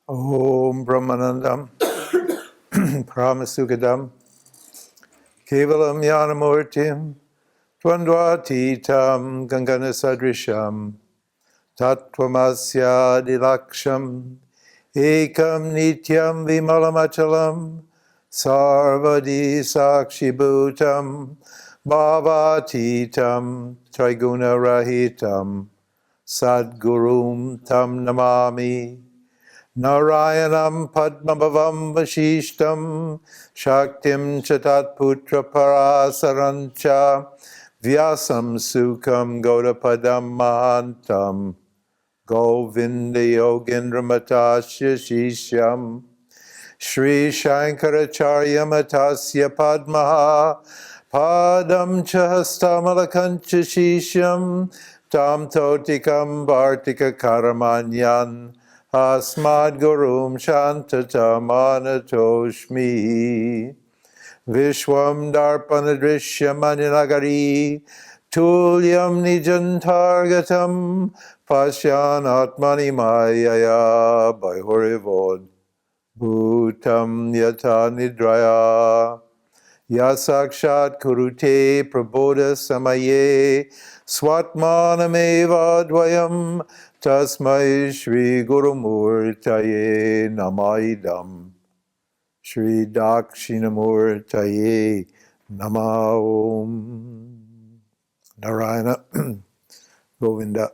Om Brahmanandam Paramasukadam Kevalam Yanamurtim Twandvatitam Gangana Sadrisham Tattvamasya Dilaksham Ekam Nityam Vimalamachalam Sarvadi Sakshibhutam Bhavatitam Triguna Rahitam Sadgurum Tam Namami Narayanam Padmabhavam Vashishtam Shaktim Chatat Putra Parasarancha Vyasam Sukham Gaudapadam Mahantam Govinda Yogendra Matasya Shishyam Shri Shankaracharya Matasya Padmaha Padam Chahastamalakancha Shishyam Tam Totikam Bhartika Karamanyan Asmad Gurum Shantatam Anatoshmi Vishwam Darpanadrishya Maninagari Tulyam Nijantargatam Pashyan Atmani Mayaya Bhayurivod Bhutam Yata Nidraya Yasakshat Kurute Prabodha Samaye Swatmanameva Dvayam Tasmai Shri Guru Murtaye Namaidam Shri Dakshinamurtaye Nama Om Narayana Govinda.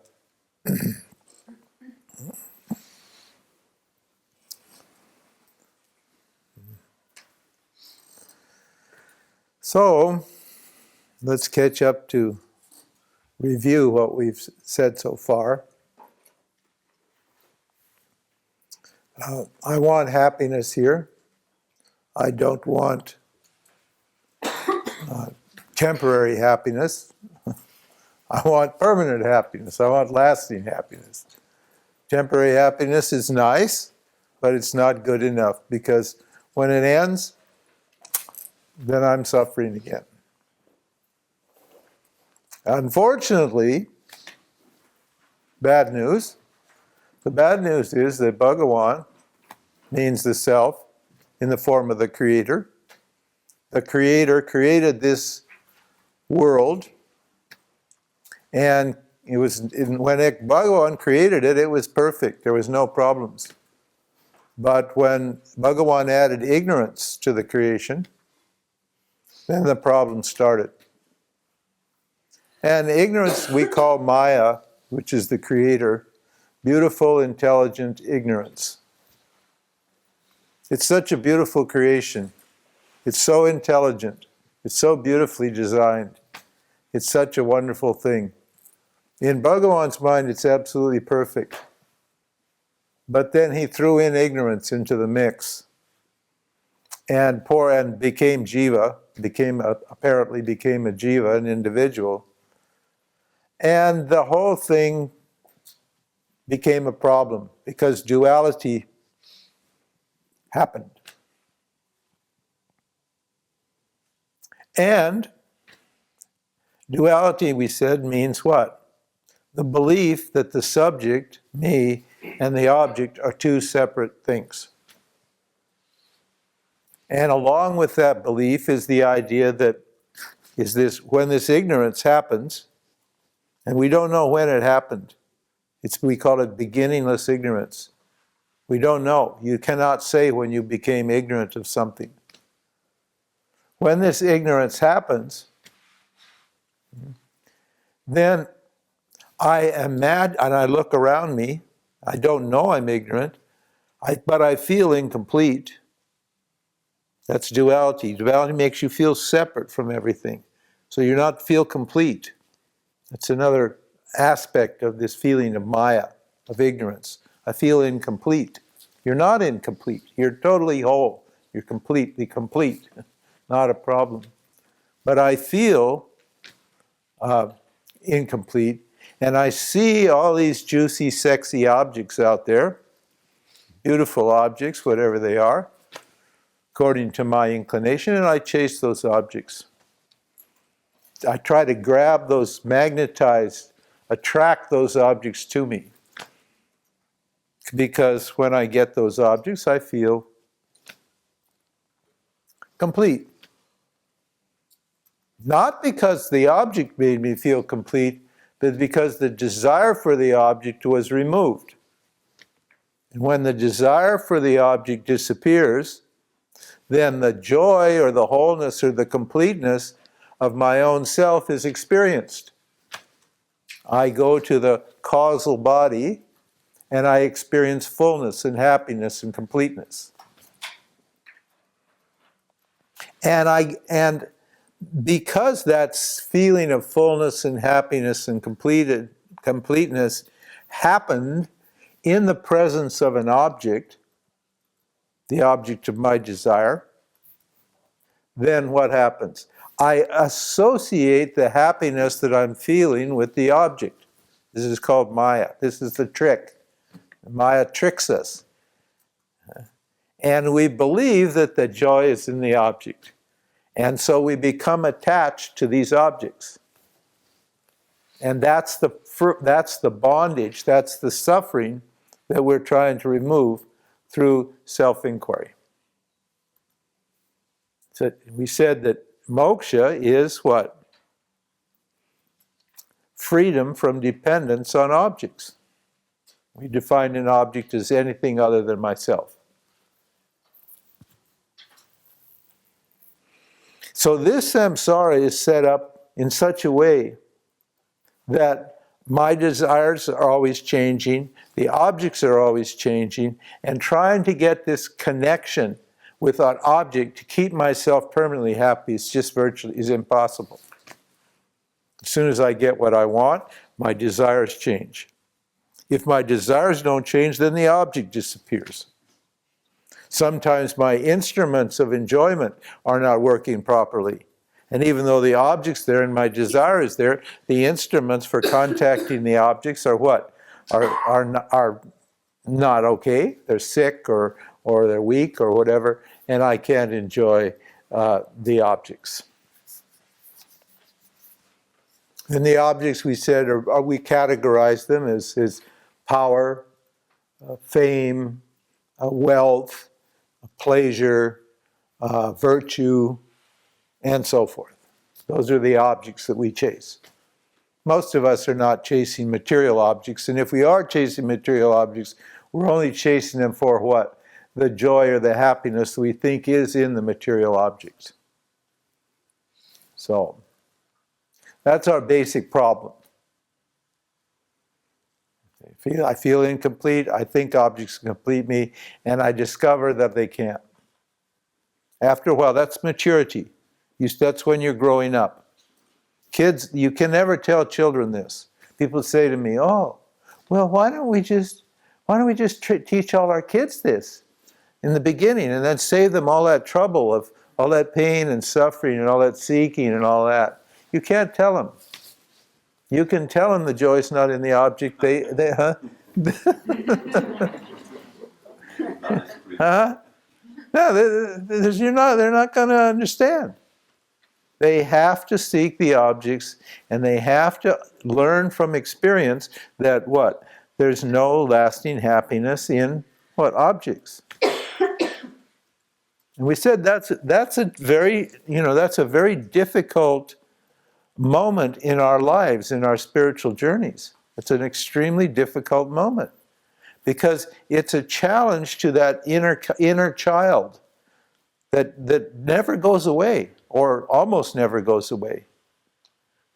So, let's catch up to review what we've said so far. I want happiness here. I don't want temporary happiness. I want permanent happiness. I want lasting happiness. Temporary happiness is nice, but it's not good enough because when it ends, then I'm suffering again. Unfortunately, bad news. The bad news is that Bhagavan means the self in the form of the Creator. The Creator created this world, and when Bhagavan created it, it was perfect. There was no problems. But when Bhagavan added ignorance to the creation, then the problem started. And ignorance we call Maya, which is the Creator, beautiful, intelligent ignorance. It's such a beautiful creation. It's so intelligent. It's so beautifully designed. It's such a wonderful thing. In Bhagavan's mind, it's absolutely perfect. But then he threw in ignorance into the mix, and became Jiva, apparently became a Jiva, an individual. And the whole thing became a problem because duality happened. And duality, we said, means what? The belief that the subject, me, and the object are two separate things. And along with that belief is the idea that when this ignorance happens, and we don't know when it happened, we call it beginningless ignorance. We don't know. You cannot say when you became ignorant of something. When this ignorance happens, then I am mad and I look around me. I don't know I'm ignorant, but I feel incomplete. That's duality. Duality makes you feel separate from everything. So you not feel complete. That's another aspect of this feeling of Maya, of ignorance. I feel incomplete. You're not incomplete. You're totally whole. You're completely complete. Not a problem. But I feel incomplete, and I see all these juicy, sexy objects out there, beautiful objects, whatever they are, according to my inclination, and I chase those objects. I try to grab those, attract those objects to me. Because when I get those objects, I feel complete. Not because the object made me feel complete, but because the desire for the object was removed. And when the desire for the object disappears, then the joy or the wholeness or the completeness of my own self is experienced. I go to the causal body and I experience fullness and happiness and completeness. And because that feeling of fullness and happiness and completeness happened in the presence of an object, the object of my desire, then what happens? I associate the happiness that I'm feeling with the object. This is called Maya. This is the trick. Maya tricks us. And we believe that the joy is in the object. And so we become attached to these objects. And that's the bondage, that's the suffering that we're trying to remove through self-inquiry. So we said that moksha is what? Freedom from dependence on objects. We define an object as anything other than myself. So this samsara is set up in such a way that my desires are always changing, the objects are always changing, and trying to get this connection with an object to keep myself permanently happy is impossible. As soon as I get what I want, my desires change. If my desires don't change, then the object disappears. Sometimes my instruments of enjoyment are not working properly. And even though the object's there and my desire is there, the instruments for contacting the objects are what? Are not okay. They're sick or they're weak or whatever, and I can't enjoy the objects. And the objects we said, we categorize them as power, fame, wealth, pleasure, virtue, and so forth. Those are the objects that we chase. Most of us are not chasing material objects, and if we are chasing material objects, we're only chasing them for what? The joy or the happiness we think is in the material objects. So, that's our basic problem. I feel incomplete, I think objects complete me, and I discover that they can't. After a while, that's maturity. That's when you're growing up. Kids, you can never tell children this. People say to me, "Oh, well, why don't we just teach all our kids this in the beginning, and then save them all that trouble of all that pain and suffering and all that seeking and all that?" You can't tell them. You can tell them the joy is not in the object. Huh? Huh? No, they're not going to understand. They have to seek the objects, and they have to learn from experience that what? There's no lasting happiness in what? Objects. And we said that's a very difficult moment in our lives, in our spiritual journeys. It's an extremely difficult moment because it's a challenge to that inner child that never goes away or almost never goes away.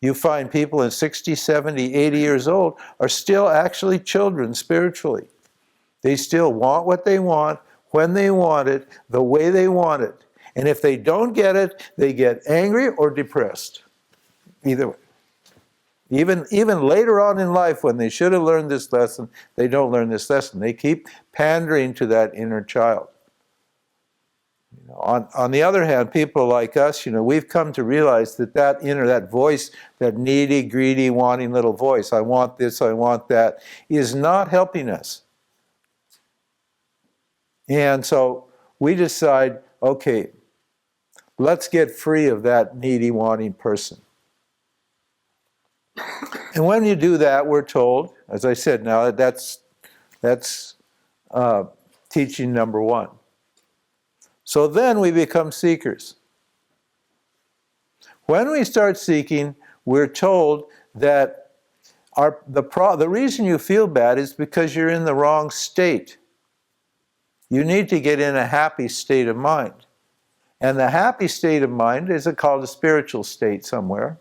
You find people in 60, 70, 80 years old are still actually children spiritually. They still want what they want, when they want it, the way they want it. And if they don't get it, they get angry or depressed. Either way. Even later on in life, when they should have learned this lesson, they don't learn this lesson. They keep pandering to that inner child. On the other hand, people like us, we've come to realize that voice, that needy, greedy, wanting little voice, I want this, I want that, is not helping us. And so we decide, okay, let's get free of that needy, wanting person. And when you do that, we're told, as I said now, that's teaching number one. So then we become seekers. When we start seeking, we're told that the reason you feel bad is because you're in the wrong state. You need to get in a happy state of mind. And the happy state of mind is called a spiritual state somewhere.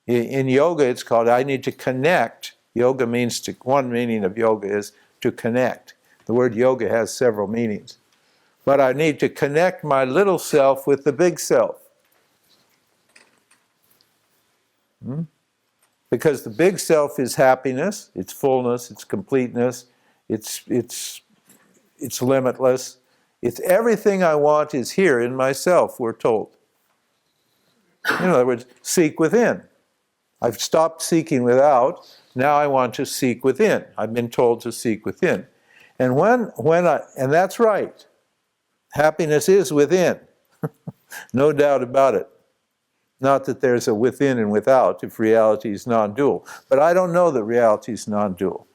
In yoga, it's called, I need to connect. Yoga means to, one meaning of yoga is to connect. The word yoga has several meanings. But I need to connect my little self with the big self. Because the big self is happiness, it's fullness, it's completeness, it's limitless. It's everything I want is here in myself, we're told. In other words, seek within. I've stopped seeking without, now I want to seek within. I've been told to seek within. And and that's right. Happiness is within. No doubt about it. Not that there's a within and without if reality is non-dual. But I don't know that reality is non-dual.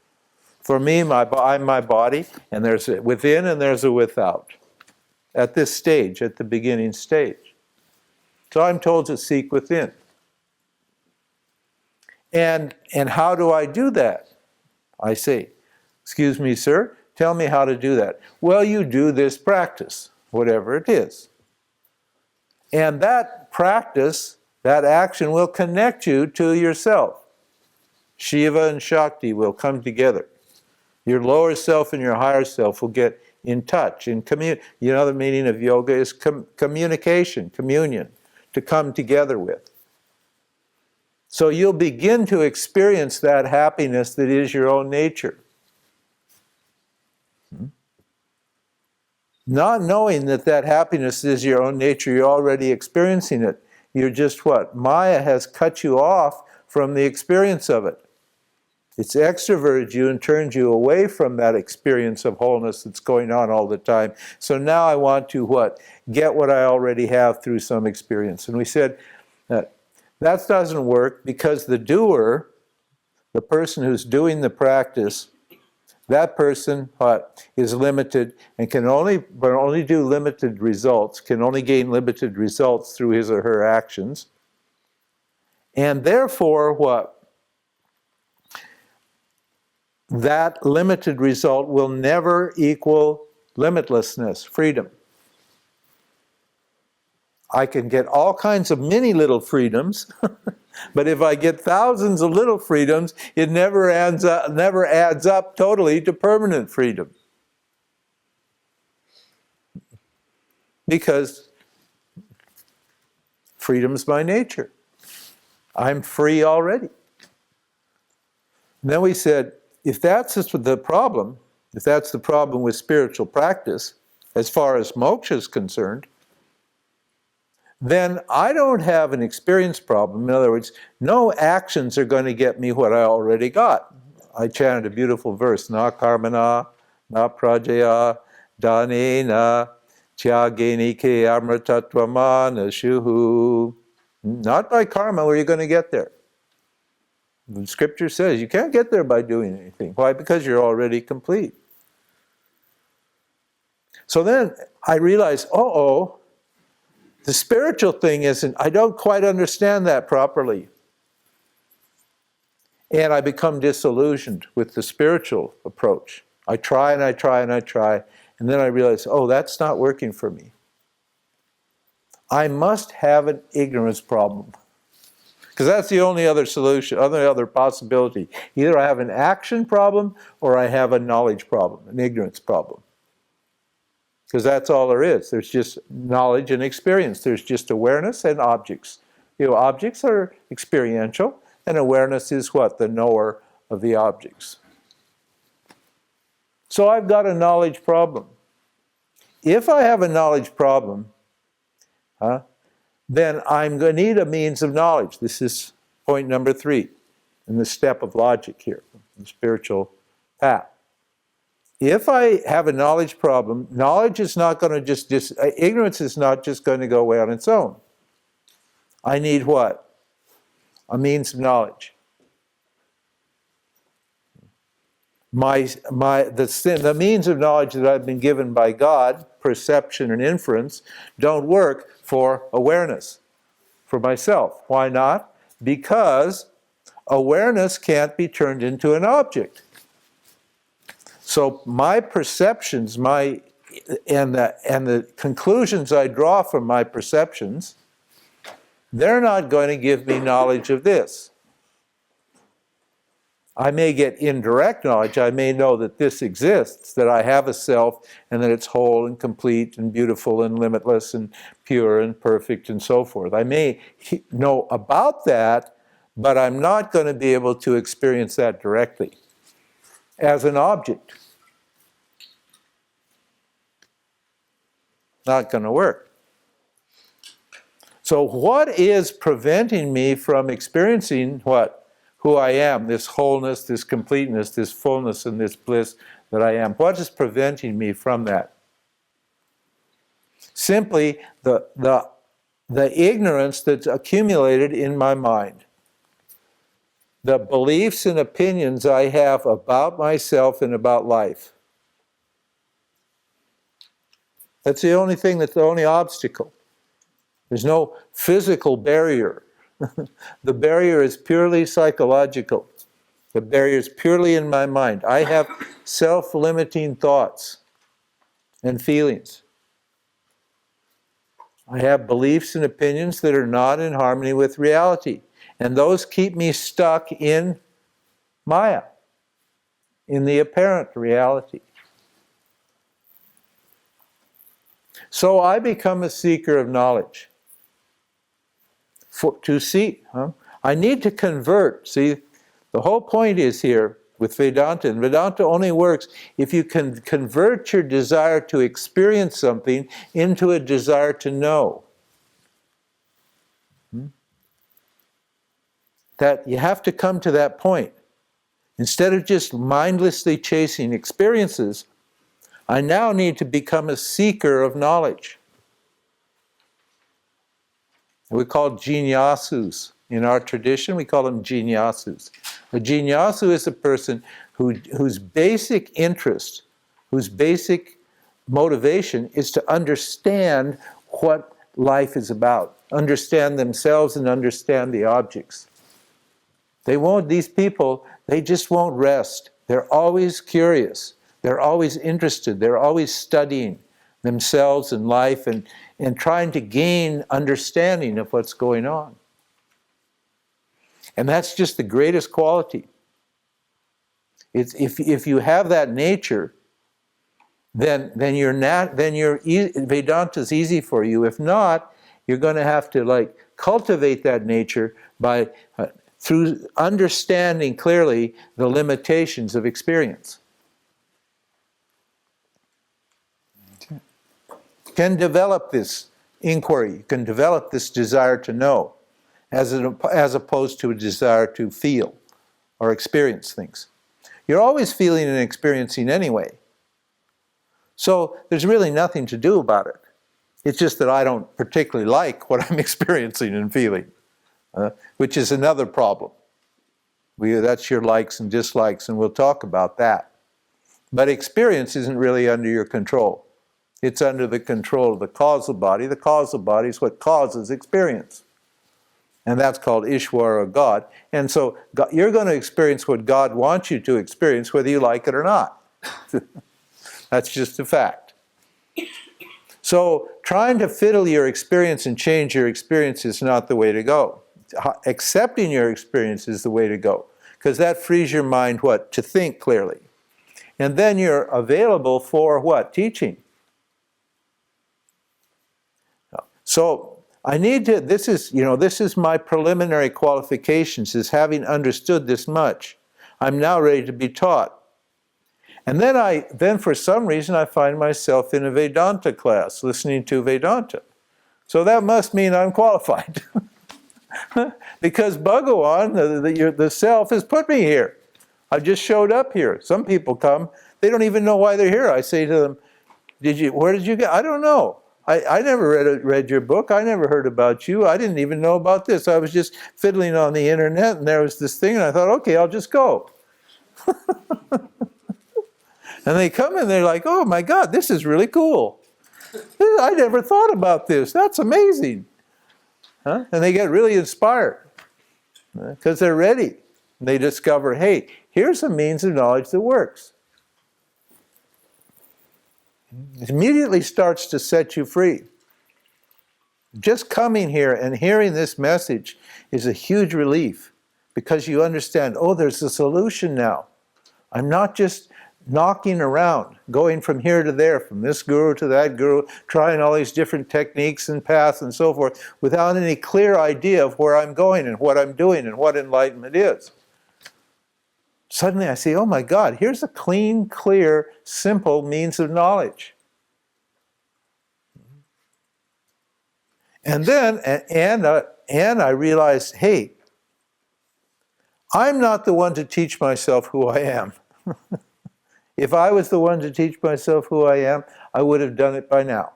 For me, I'm my body, and there's a within and there's a without. At this stage, at the beginning stage. So I'm told to seek within. And how do I do that? I say, excuse me, sir, tell me how to do that. Well, you do this practice, whatever it is. And that practice, that action will connect you to yourself. Shiva and Shakti will come together. Your lower self and your higher self will get in touch. You know, the meaning of yoga is communication, communion, to come together with. So you'll begin to experience that happiness that is your own nature. Not knowing that happiness is your own nature, you're already experiencing it. You're just what? Maya has cut you off from the experience of it. It's extroverted you and turns you away from that experience of wholeness that's going on all the time. So now I want to what? Get what I already have through some experience. And we said that doesn't work because the doer, the person who's doing the practice, that person is limited and can only do limited results, can only gain limited results through his or her actions. And therefore what? That limited result will never equal limitlessness, freedom. I can get all kinds of mini little freedoms, but if I get thousands of little freedoms, it never adds up totally to permanent freedom. Because freedom's my nature. I'm free already. And then we said, if that's the problem with spiritual practice, as far as moksha is concerned, then I don't have an experience problem. In other words, no actions are going to get me what I already got. I chanted a beautiful verse, na karmana, na prajaya, danena, tyageni ke amritatvamana shuhu. Not by karma where you're going to get there. The scripture says you can't get there by doing anything. Why? Because you're already complete. So then I realized, the spiritual thing isn't, I don't quite understand that properly. And I become disillusioned with the spiritual approach. I try and I try and I try, and then I realize, that's not working for me. I must have an ignorance problem. Because that's the only other solution, other possibility. Either I have an action problem or I have a knowledge problem, an ignorance problem. Because that's all there is. There's just knowledge and experience. There's just awareness and objects. Objects are experiential, and awareness is what? The knower of the objects. So I've got a knowledge problem. If I have a knowledge problem, then I'm going to need a means of knowledge. This is point number 3 in the step of logic here, the spiritual path. If I have a knowledge problem, knowledge is not going to ignorance is not just going to go away on its own. I need what? A means of knowledge. the means of knowledge that I've been given by God, perception and inference, don't work for awareness, for myself. Why not? Because awareness can't be turned into an object. So my perceptions, and the conclusions I draw from my perceptions, they're not going to give me knowledge of this. I may get indirect knowledge. I may know that this exists, that I have a self, and that it's whole and complete and beautiful and limitless and pure and perfect and so forth. I may know about that, but I'm not going to be able to experience that directly as an object. Not going to work. So what is preventing me from experiencing what? Who I am, this wholeness, this completeness, this fullness, and this bliss that I am. What is preventing me from that? Simply the ignorance that's accumulated in my mind. The beliefs and opinions I have about myself and about life. That's the only thing, that's the only obstacle. There's no physical barrier. The barrier is purely psychological. The barrier is purely in my mind. I have self-limiting thoughts and feelings. I have beliefs and opinions that are not in harmony with reality. And those keep me stuck in Maya, in the apparent reality. So I become a seeker of knowledge. I need to convert. See, the whole point is here with Vedanta, and Vedanta only works if you can convert your desire to experience something into a desire to know. That you have to come to that point. Instead of just mindlessly chasing experiences, I now need to become a seeker of knowledge. We call jignyasus. In our tradition, we call them jignyasus. A jignyasu is a person whose basic interest, whose basic motivation is to understand what life is about, understand themselves and understand the objects. These people, they just won't rest. They're always curious. They're always interested. They're always studying themselves and life and trying to gain understanding of what's going on. And that's just the greatest quality. If you have that nature, then Vedanta's easy for you. If not, you're going to have to cultivate that nature by through understanding clearly the limitations of experience. Can develop this inquiry, you can develop this desire to know, as opposed to a desire to feel or experience things. You're always feeling and experiencing anyway. So there's really nothing to do about it. It's just that I don't particularly like what I'm experiencing and feeling, which is another problem. That's your likes and dislikes, and we'll talk about that. But experience isn't really under your control. It's under the control of the causal body. The causal body is what causes experience. And that's called Ishwara, God. And so you're going to experience what God wants you to experience, whether you like it or not. That's just a fact. So trying to fiddle your experience and change your experience is not the way to go. Accepting your experience is the way to go. Because that frees your mind, what? To think clearly. And then you're available for what? Teaching. So I need to, this is my preliminary qualifications, is having understood this much. I'm now ready to be taught. And then for some reason I find myself in a Vedanta class, listening to Vedanta. So that must mean I'm qualified. Because Bhagawan, the self, has put me here. I just showed up here. Some people come, they don't even know why they're here. I say to them, where did you get? I don't know. I never read your book. I never heard about you. I didn't even know about this. I was just fiddling on the internet, and there was this thing, and I thought, okay, I'll just go. And they come in, they're like, oh my God, this is really cool. I never thought about this. That's amazing. Huh? And they get really inspired because they're ready. And they discover, hey, here's a means of knowledge that works. It immediately starts to set you free. Just coming here and hearing this message is a huge relief because you understand, oh, there's a solution now. I'm not just knocking around, going from here to there, from this guru to that guru, trying all these different techniques and paths and so forth, without any clear idea of where I'm going and what I'm doing and what enlightenment is. Suddenly I see, oh my God, here's a clean, clear, simple means of knowledge. And then, and I realized, hey, I'm not the one to teach myself who I am. If I was the one to teach myself who I am, I would have done it by now.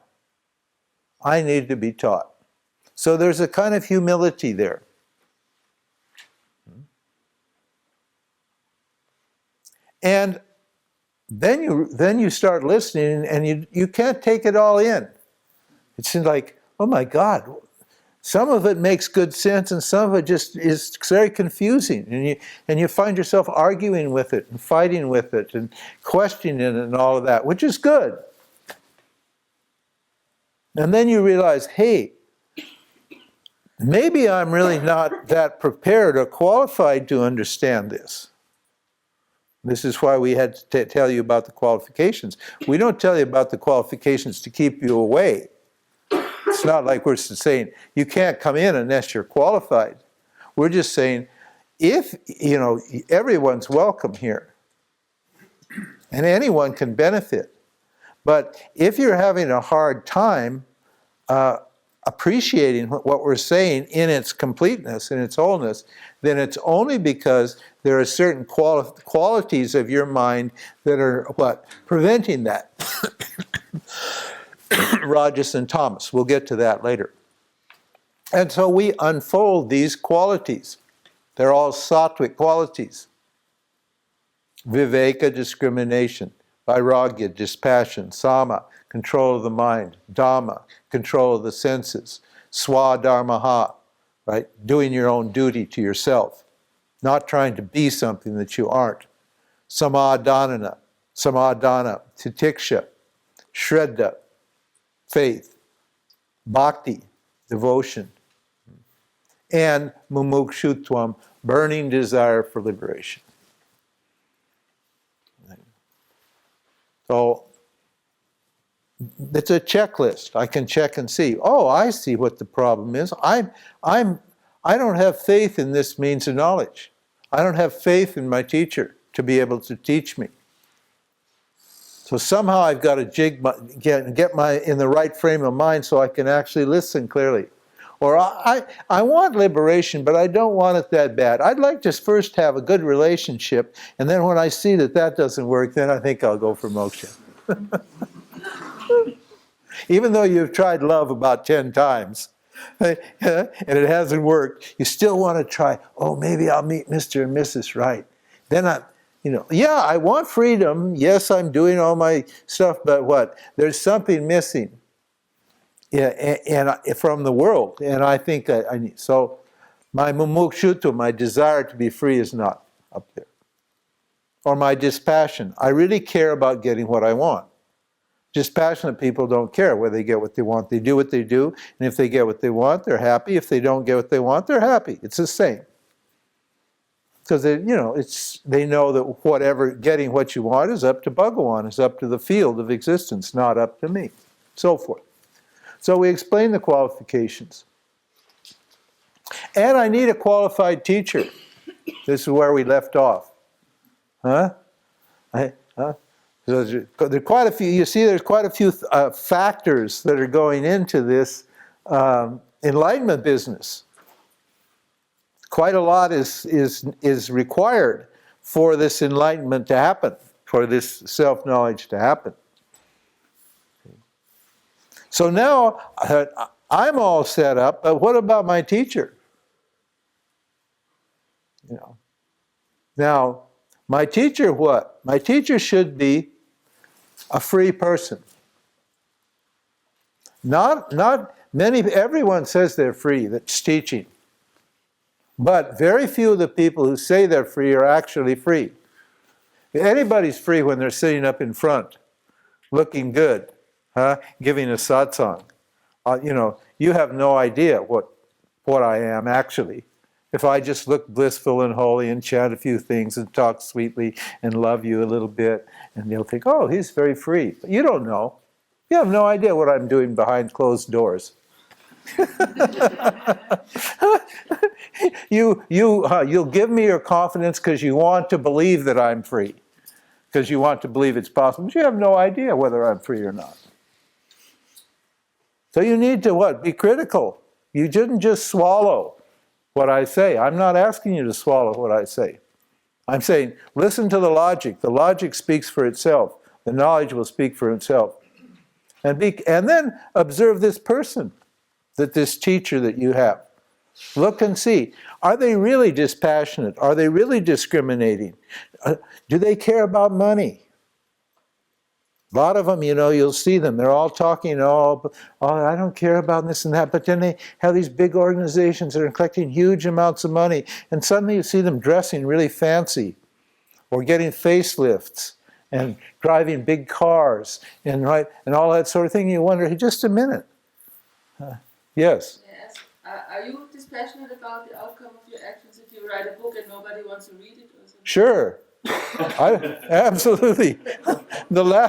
I need to be taught. So there's a kind of humility there. And then you start listening, and you can't take it all in. It's like, oh my God, some of it makes good sense, and some of it just is very confusing. And you find yourself arguing with it, and fighting with it, and questioning it, and all of that, which is good. And then you realize, hey, maybe I'm really not that prepared or qualified to understand this. This is why we had to tell you about the qualifications. We don't tell you about the qualifications to keep you away. It's not like we're saying, you can't come in unless you're qualified. We're just saying, if, everyone's welcome here. And anyone can benefit. But if you're having a hard time appreciating what we're saying in its completeness, in its wholeness, then it's only because there are certain qualities of your mind that are preventing that. Rajas and Tamas. We'll get to that later. And so we unfold these qualities. They're all sattvic qualities. Viveka, discrimination. Vairagya, dispassion. Sama, control of the mind. Dhamma, control of the senses. Swadharmaha, right? Doing your own duty to yourself. Not trying to be something that you aren't. Samadhana, titiksha, shraddha, faith, bhakti, devotion, and mumukshutvam, burning desire for liberation. So it's a checklist. I can check and see, oh, I see what the problem is. I don't have faith in this means of knowledge. I don't have faith in my teacher to be able to teach me. So somehow I've got to get in the right frame of mind so I can actually listen clearly. Or I want liberation, but I don't want it that bad. I'd like to first have a good relationship, and then when I see that doesn't work, then I think I'll go for moksha. Even though you've tried love about 10 times, and it hasn't worked, you still want to try, oh, maybe I'll meet Mr. and Mrs. Right. Then I want freedom. Yes, I'm doing all my stuff, but what? There's something missing. Yeah, and from the world, and I think I need. So, my mumukshutva, my desire to be free, is not up there. Or my dispassion. I really care about getting what I want. Dispassionate people don't care whether they get what they want. They do what they do, and if they get what they want, they're happy. If they don't get what they want, they're happy. It's the same. Because they know that getting what you want is up to Bhagawan, is up to the field of existence, not up to me. So forth. So we explain the qualifications. And I need a qualified teacher. This is where we left off. So there are quite a few. You see, there's quite a few factors that are going into this enlightenment business. Quite a lot is required for this enlightenment to happen, for this self-knowledge to happen. So now I'm all set up, but what about my teacher? Now, my teacher what? My teacher should be a free person. Not many, everyone says they're free, that's teaching. But very few of the people who say they're free are actually free. Anybody's free when they're sitting up in front, looking good, giving a satsang. You have no idea what I am actually. If I just look blissful and holy and chant a few things and talk sweetly and love you a little bit, and they'll think, oh, he's very free. But you don't know. You have no idea what I'm doing behind closed doors. You'll give me your confidence because you want to believe that I'm free, because you want to believe it's possible, but you have no idea whether I'm free or not. So you need to what? Be critical. You shouldn't just swallow what I say. I'm not asking you to swallow what I say. I'm saying, listen to the logic. The logic speaks for itself. The knowledge will speak for itself. And then observe this person, this teacher that you have. Look and see, are they really dispassionate? Are they really discriminating? Do they care about money? A lot of them, you'll see them. They're all talking, I don't care about this and that. But then they have these big organizations that are collecting huge amounts of money. And suddenly you see them dressing really fancy or getting facelifts and driving big cars and all that sort of thing. You wonder, hey, just a minute. Yes? Yes. Are you dispassionate about the outcome of your actions if you write a book and nobody wants to read it or something? Sure. Absolutely.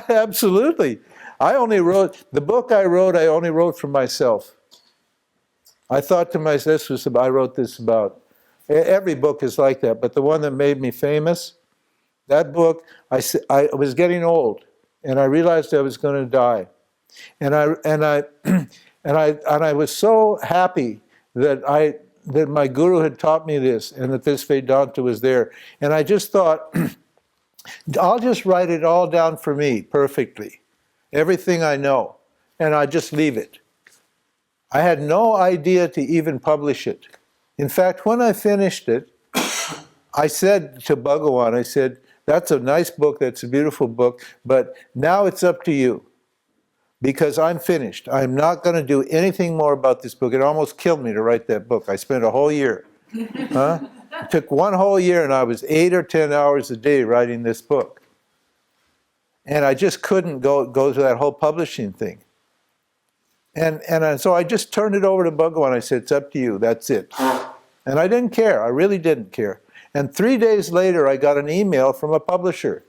Absolutely. I only wrote, the book I only wrote for myself. I thought to myself, I wrote this about. Every book is like that, but the one that made me famous, that book, I was getting old, and I realized I was going to die. And I was so happy that my guru had taught me this, and that this Vedanta was there. And I just thought, I'll just write it all down for me perfectly, everything I know, and I just leave it. I had no idea to even publish it. In fact, when I finished it, I said to Bhagawan, I said, that's a nice book, that's a beautiful book, but now it's up to you. Because I'm finished. I'm not going to do anything more about this book. It almost killed me to write that book. I spent a whole year. It took one whole year, and I was 8 or 10 hours a day writing this book. And I just couldn't go to that whole publishing thing. And so I just turned it over to Bhagawan. I said, it's up to you. That's it. And I didn't care. I really didn't care. And 3 days later, I got an email from a publisher.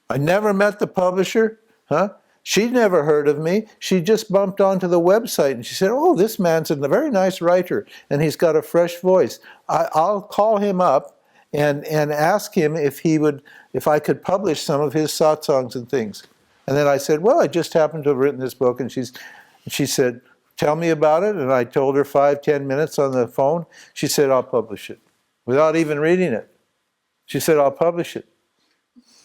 I never met the publisher. She'd never heard of me. She just bumped onto the website and she said, oh, this man's a very nice writer and he's got a fresh voice. I'll call him up and ask him if I could publish some of his satsangs and things. And then I said, well, I just happened to have written this book. And she said, tell me about it. And I told her 5-10 minutes on the phone. She said, I'll publish it. Without even reading it. She said, I'll publish it.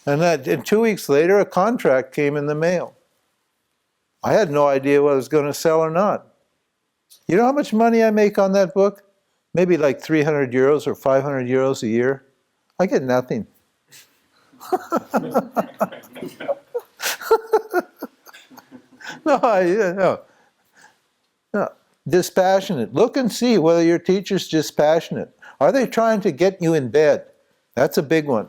And 2 weeks later, a contract came in the mail. I had no idea whether it was going to sell or not. You know how much money I make on that book? Maybe like 300 euros or 500 euros a year. I get nothing. No. Dispassionate. Look and see whether your teacher's dispassionate. Are they trying to get you in bed? That's a big one.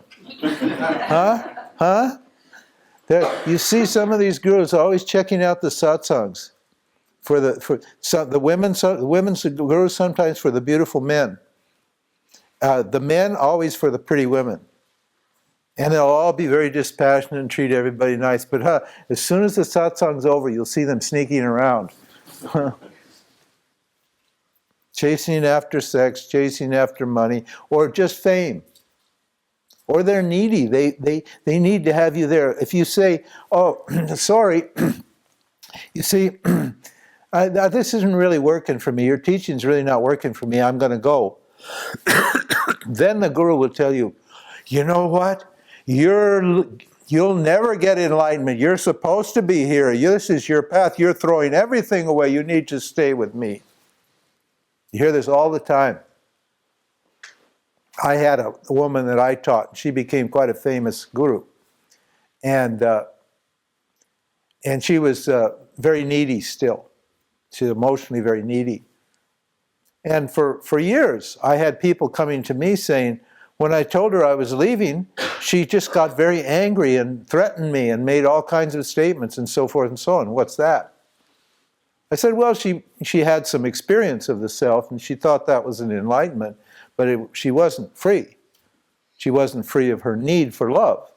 You see some of these gurus always checking out the satsangs the women's gurus sometimes for the beautiful men. The men always for the pretty women. And they'll all be very dispassionate and treat everybody nice. But as soon as the satsang's over, you'll see them sneaking around. Chasing after sex, chasing after money, or just fame. Or they're needy. They need to have you there. If you say, oh, sorry, you see, this isn't really working for me. Your teaching's really not working for me. I'm going to go. Then the guru will tell you, you know what? You'll never get enlightenment. You're supposed to be here. This is your path. You're throwing everything away. You need to stay with me. You hear this all the time. I had a woman that I taught. She became quite a famous guru. And And she was very needy still. She was emotionally very needy. And for years, I had people coming to me saying, when I told her I was leaving, she just got very angry and threatened me and made all kinds of statements and so forth and so on. What's that? I said, well, she had some experience of the self and she thought that was an enlightenment, but she wasn't free. She wasn't free of her need for love.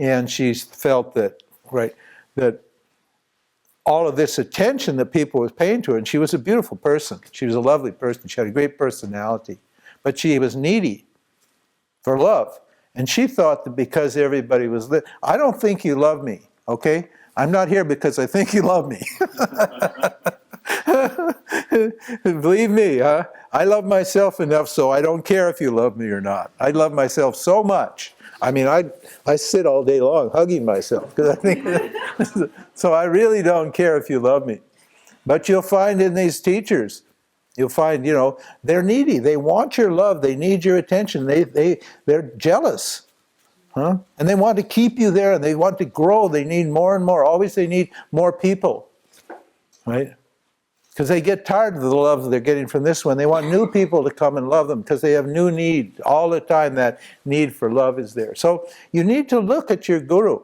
And she felt that, that all of this attention that people were paying to her, and she was a beautiful person. She was a lovely person. She had a great personality. But she was needy for love. And she thought that because everybody was I don't think you love me, okay? I'm not here because I think you love me. Believe me, huh? I love myself enough so I don't care if you love me or not. I love myself so much. I mean, I sit all day long hugging myself because I think so. I really don't care if you love me. But you'll find in these teachers, you'll find, they're needy. They want your love. They need your attention. They're jealous. Huh? And they want to keep you there and they want to grow. They need more and more. Always they need more people. Right? Because they get tired of the love they're getting from this one. They want new people to come and love them because they have new need. All the time that need for love is there. So you need to look at your guru.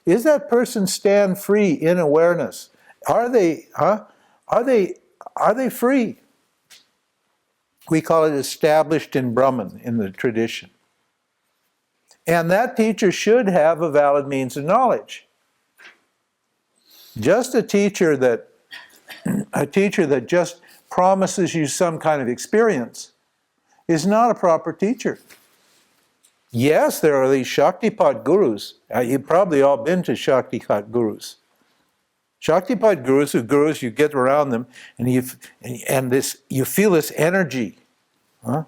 Is that person stand free in awareness? Are they free? We call it established in Brahman in the tradition. And that teacher should have a valid means of knowledge. Just a teacher that just promises you some kind of experience is not a proper teacher. Yes, there are these Shaktipat gurus. You've probably all been to Shaktipat gurus. Shaktipat gurus are gurus, you get around them, and you feel this energy. Huh?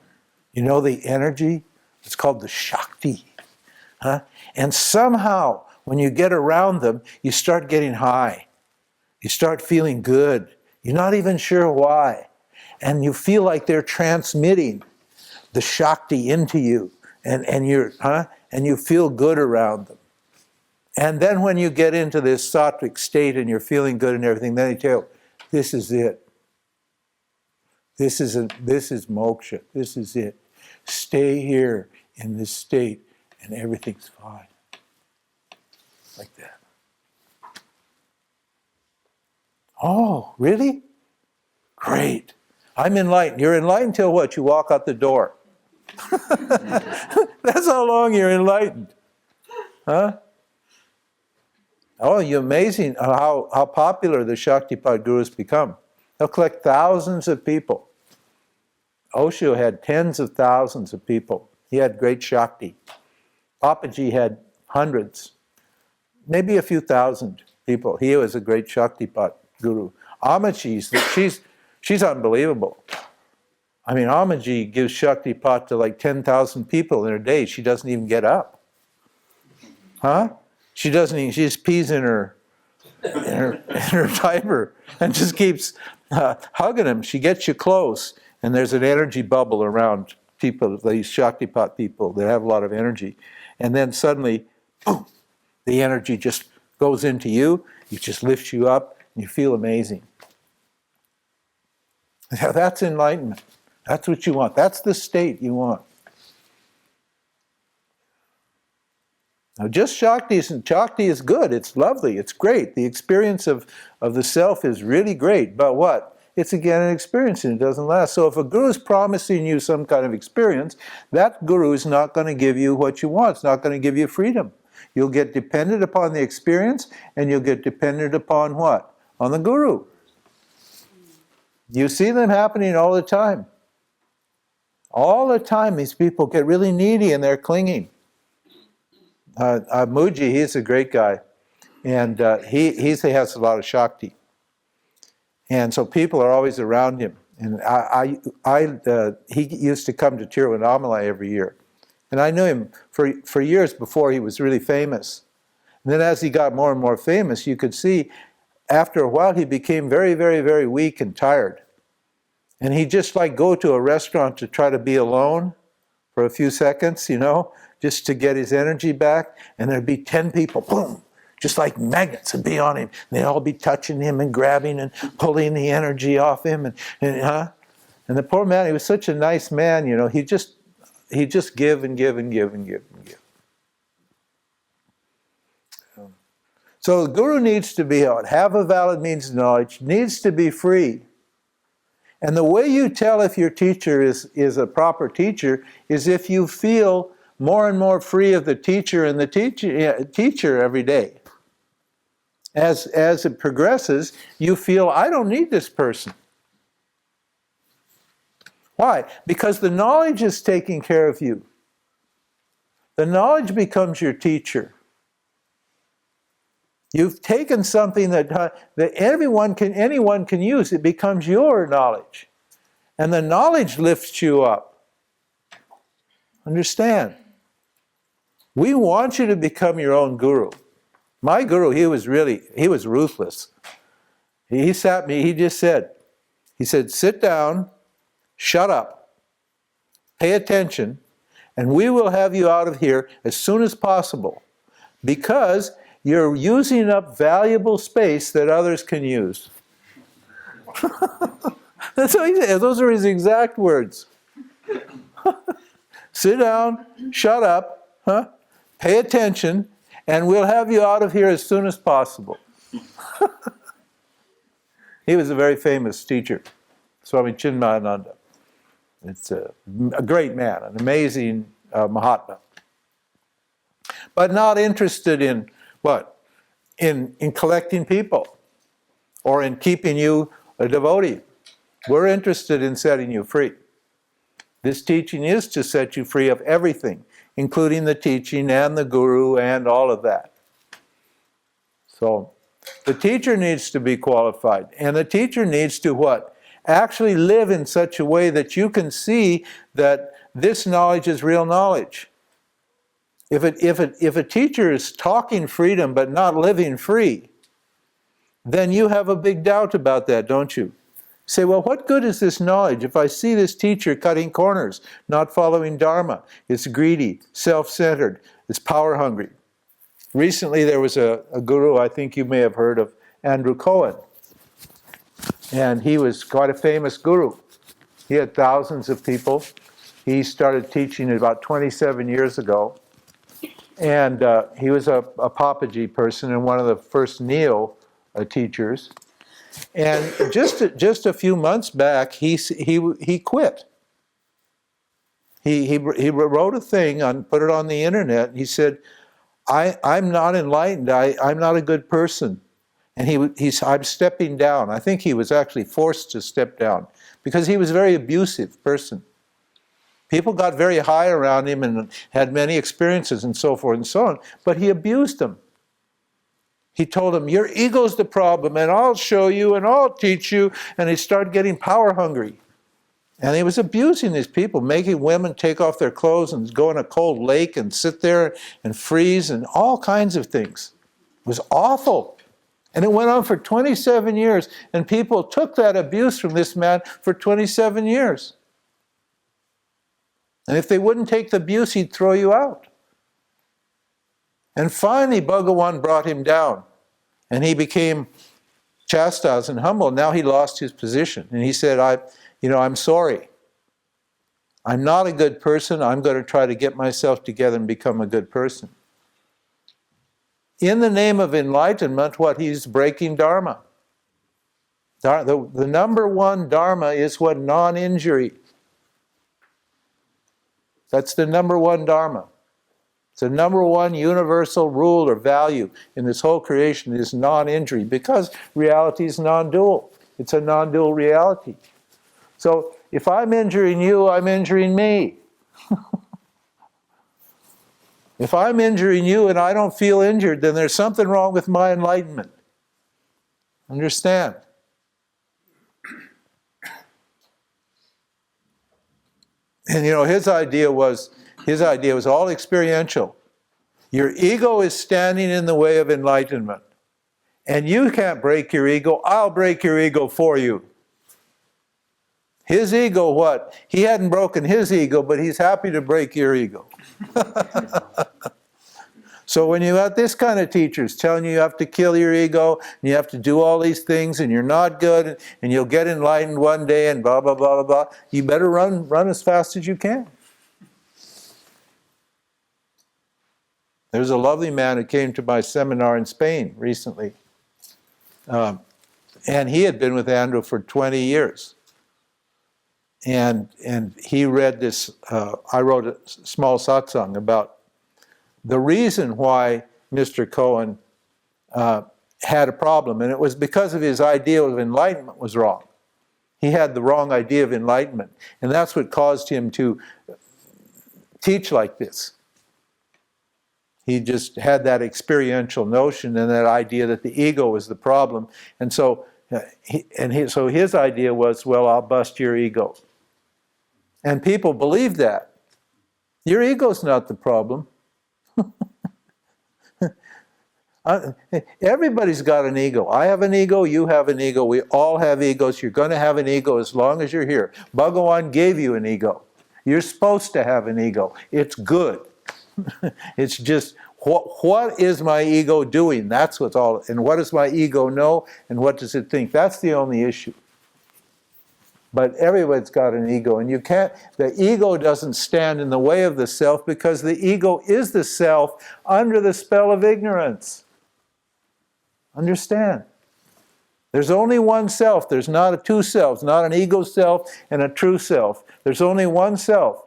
You know the energy? It's called the Shakti. Huh? And somehow, when you get around them, you start getting high. You start feeling good. You're not even sure why. And you feel like they're transmitting the Shakti into you. And you feel good around them. And then when you get into this sattvic state and you're feeling good and everything, then they tell you, this is it. This is moksha. This is it. Stay here in this state and everything's fine. Like that. Oh, really? Great. I'm enlightened. You're enlightened till what? You walk out the door. That's how long you're enlightened. Huh? Oh, you're amazing how popular the Shaktipat gurus become. They'll collect thousands of people. Osho had tens of thousands of people. He had great Shakti. Papaji had hundreds, maybe a few thousand people. He was a great Shaktipat guru. Amaji, she's unbelievable. I mean, Amaji gives Shaktipat to like 10,000 people in a day. She doesn't even get up. Huh? She just pees in her diaper and just keeps hugging him. She gets you close, and there's an energy bubble around people, these Shaktipat people that have a lot of energy. And then suddenly, boom, the energy just goes into you. It just lifts you up, and you feel amazing. Now, that's enlightenment. That's what you want. That's the state you want. Now, just Shakti is good. It's lovely. It's great. The experience of the self is really great. But what? It's again an experience and it doesn't last. So if a guru is promising you some kind of experience, that guru is not going to give you what you want. It's not going to give you freedom. You'll get dependent upon the experience and you'll get dependent upon what? On the guru. You see them happening all the time. All the time these people get really needy and they're clinging. Muji, he's a great guy. And he has a lot of Shakti. And so people are always around him. And he used to come to Tiruvannamalai every year. And I knew him for years before he was really famous. And then as he got more and more famous, you could see after a while he became very, very, very weak and tired. And he'd just like go to a restaurant to try to be alone for a few seconds, just to get his energy back. And there'd be 10 people, boom, just like magnets would be on him. They'd all be touching him and grabbing and pulling the energy off him. And the poor man, he was such a nice man, you know, he just give and give and give and give and give. So the guru needs to be, have a valid means of knowledge, needs to be free. And the way you tell if your teacher is a proper teacher is if you feel more and more free of the teacher and the teacher every day. As it progresses, you feel, I don't need this person. Why? Because the knowledge is taking care of you. The knowledge becomes your teacher. You've taken something that anyone can use. It becomes your knowledge. And the knowledge lifts you up. Understand? We want you to become your own guru. My guru, he was ruthless. He sat me, he said, sit down, shut up, pay attention, and we will have you out of here as soon as possible. Because you're using up valuable space that others can use. That's what he said. Those are his exact words. Sit down, shut up, pay attention, and we'll have you out of here as soon as possible. He was a very famous teacher, Swami Chinmayananda. It's a great man, an amazing Mahatma. But not interested in what? In collecting people or in keeping you a devotee. We're interested in setting you free. This teaching is to set you free of everything, including the teaching and the guru and all of that. So the teacher needs to be qualified, and the teacher needs to what? Actually live in such a way that you can see that this knowledge is real knowledge. If a teacher is talking freedom but not living free, then you have a big doubt about that, don't you? Say, well, what good is this knowledge if I see this teacher cutting corners, not following Dharma? It's greedy, self-centered, it's power-hungry. Recently there was a guru, I think you may have heard of, Andrew Cohen. And he was quite a famous guru. He had thousands of people. He started teaching about 27 years ago. And he was a Papaji person and one of the first Neo teachers. And just a few months back, he quit. He wrote a thing, put it on the internet, and he said, I'm not enlightened, I'm not a good person. And I'm stepping down. I think he was actually forced to step down because he was a very abusive person. People got very high around him and had many experiences and so forth and so on, but he abused them. He told them, your ego's the problem, and I'll show you, and I'll teach you, and he started getting power hungry. And he was abusing these people, making women take off their clothes and go in a cold lake and sit there and freeze and all kinds of things. It was awful. And it went on for 27 years, and people took that abuse from this man for 27 years. And if they wouldn't take the abuse, he'd throw you out. And finally, Bhagawan brought him down, and he became chastised and humble. Now he lost his position, and he said, I'm sorry. I'm not a good person. I'm going to try to get myself together and become a good person. In the name of enlightenment, he's breaking Dharma. The number one Dharma is what? Non-injury. That's the number one Dharma. It's the number one universal rule or value in this whole creation is non-injury, because reality is non-dual. It's a non-dual reality. So if I'm injuring you, I'm injuring me. If I'm injuring you and I don't feel injured, then there's something wrong with my enlightenment. Understand? And his idea was all experiential. Your ego is standing in the way of enlightenment. And you can't break your ego, I'll break your ego for you. His ego, what? He hadn't broken his ego, but he's happy to break your ego. So when you have this kind of teachers telling you have to kill your ego, and you have to do all these things, and you're not good, and you'll get enlightened one day, and blah, blah, blah, blah, blah, you better run as fast as you can. There's a lovely man who came to my seminar in Spain recently. And he had been with Andrew for 20 years. And he read this, I wrote a small satsang about the reason why Mr. Cohen had a problem, and it was because of his idea of enlightenment was wrong. He had the wrong idea of enlightenment, and that's what caused him to teach like this. He just had that experiential notion and that idea that the ego was the problem, and so so his idea was, well, I'll bust your ego. And people believed that. Your ego's not the problem. Everybody's got an ego. I have an ego, you have an ego, we all have egos. You're going to have an ego as long as you're here. Bhagavan gave you an ego. You're supposed to have an ego. It's good. It's just, what is my ego doing? That's what's all. And what does my ego know? And what does it think? That's the only issue. But everybody's got an ego, and you can't, the ego doesn't stand in the way of the self, because the ego is the self under the spell of ignorance. Understand? There's only one self. There's not a two selves, not an ego self and a true self. There's only one self.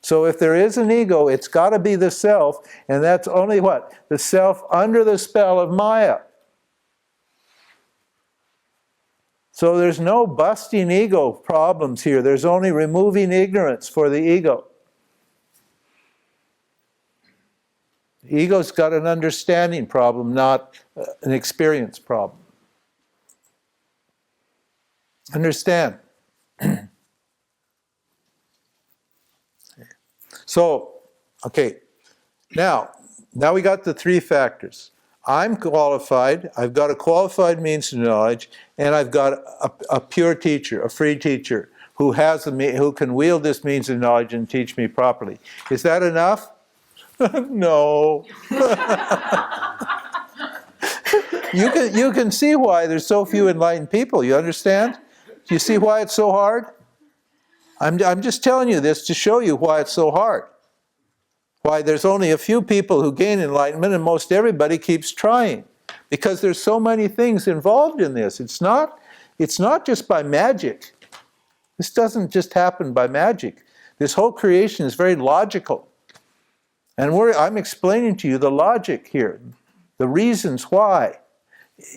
So if there is an ego, it's got to be the self, and that's only what? The self under the spell of Maya. So there's no busting ego problems here. There's only removing ignorance for the ego. The ego's got an understanding problem, not an experience problem. Understand? So, okay, now we got the three factors. I'm qualified, I've got a qualified means of knowledge, and I've got a pure teacher, a free teacher, who can wield this means of knowledge and teach me properly. Is that enough? No. You can see why there's so few enlightened people, you understand? Do you see why it's so hard? I'm just telling you this to show you why it's so hard. Why there's only a few people who gain enlightenment, and most everybody keeps trying. Because there's so many things involved in this. It's not just by magic. This doesn't just happen by magic. This whole creation is very logical. And I'm explaining to you the logic here, the reasons why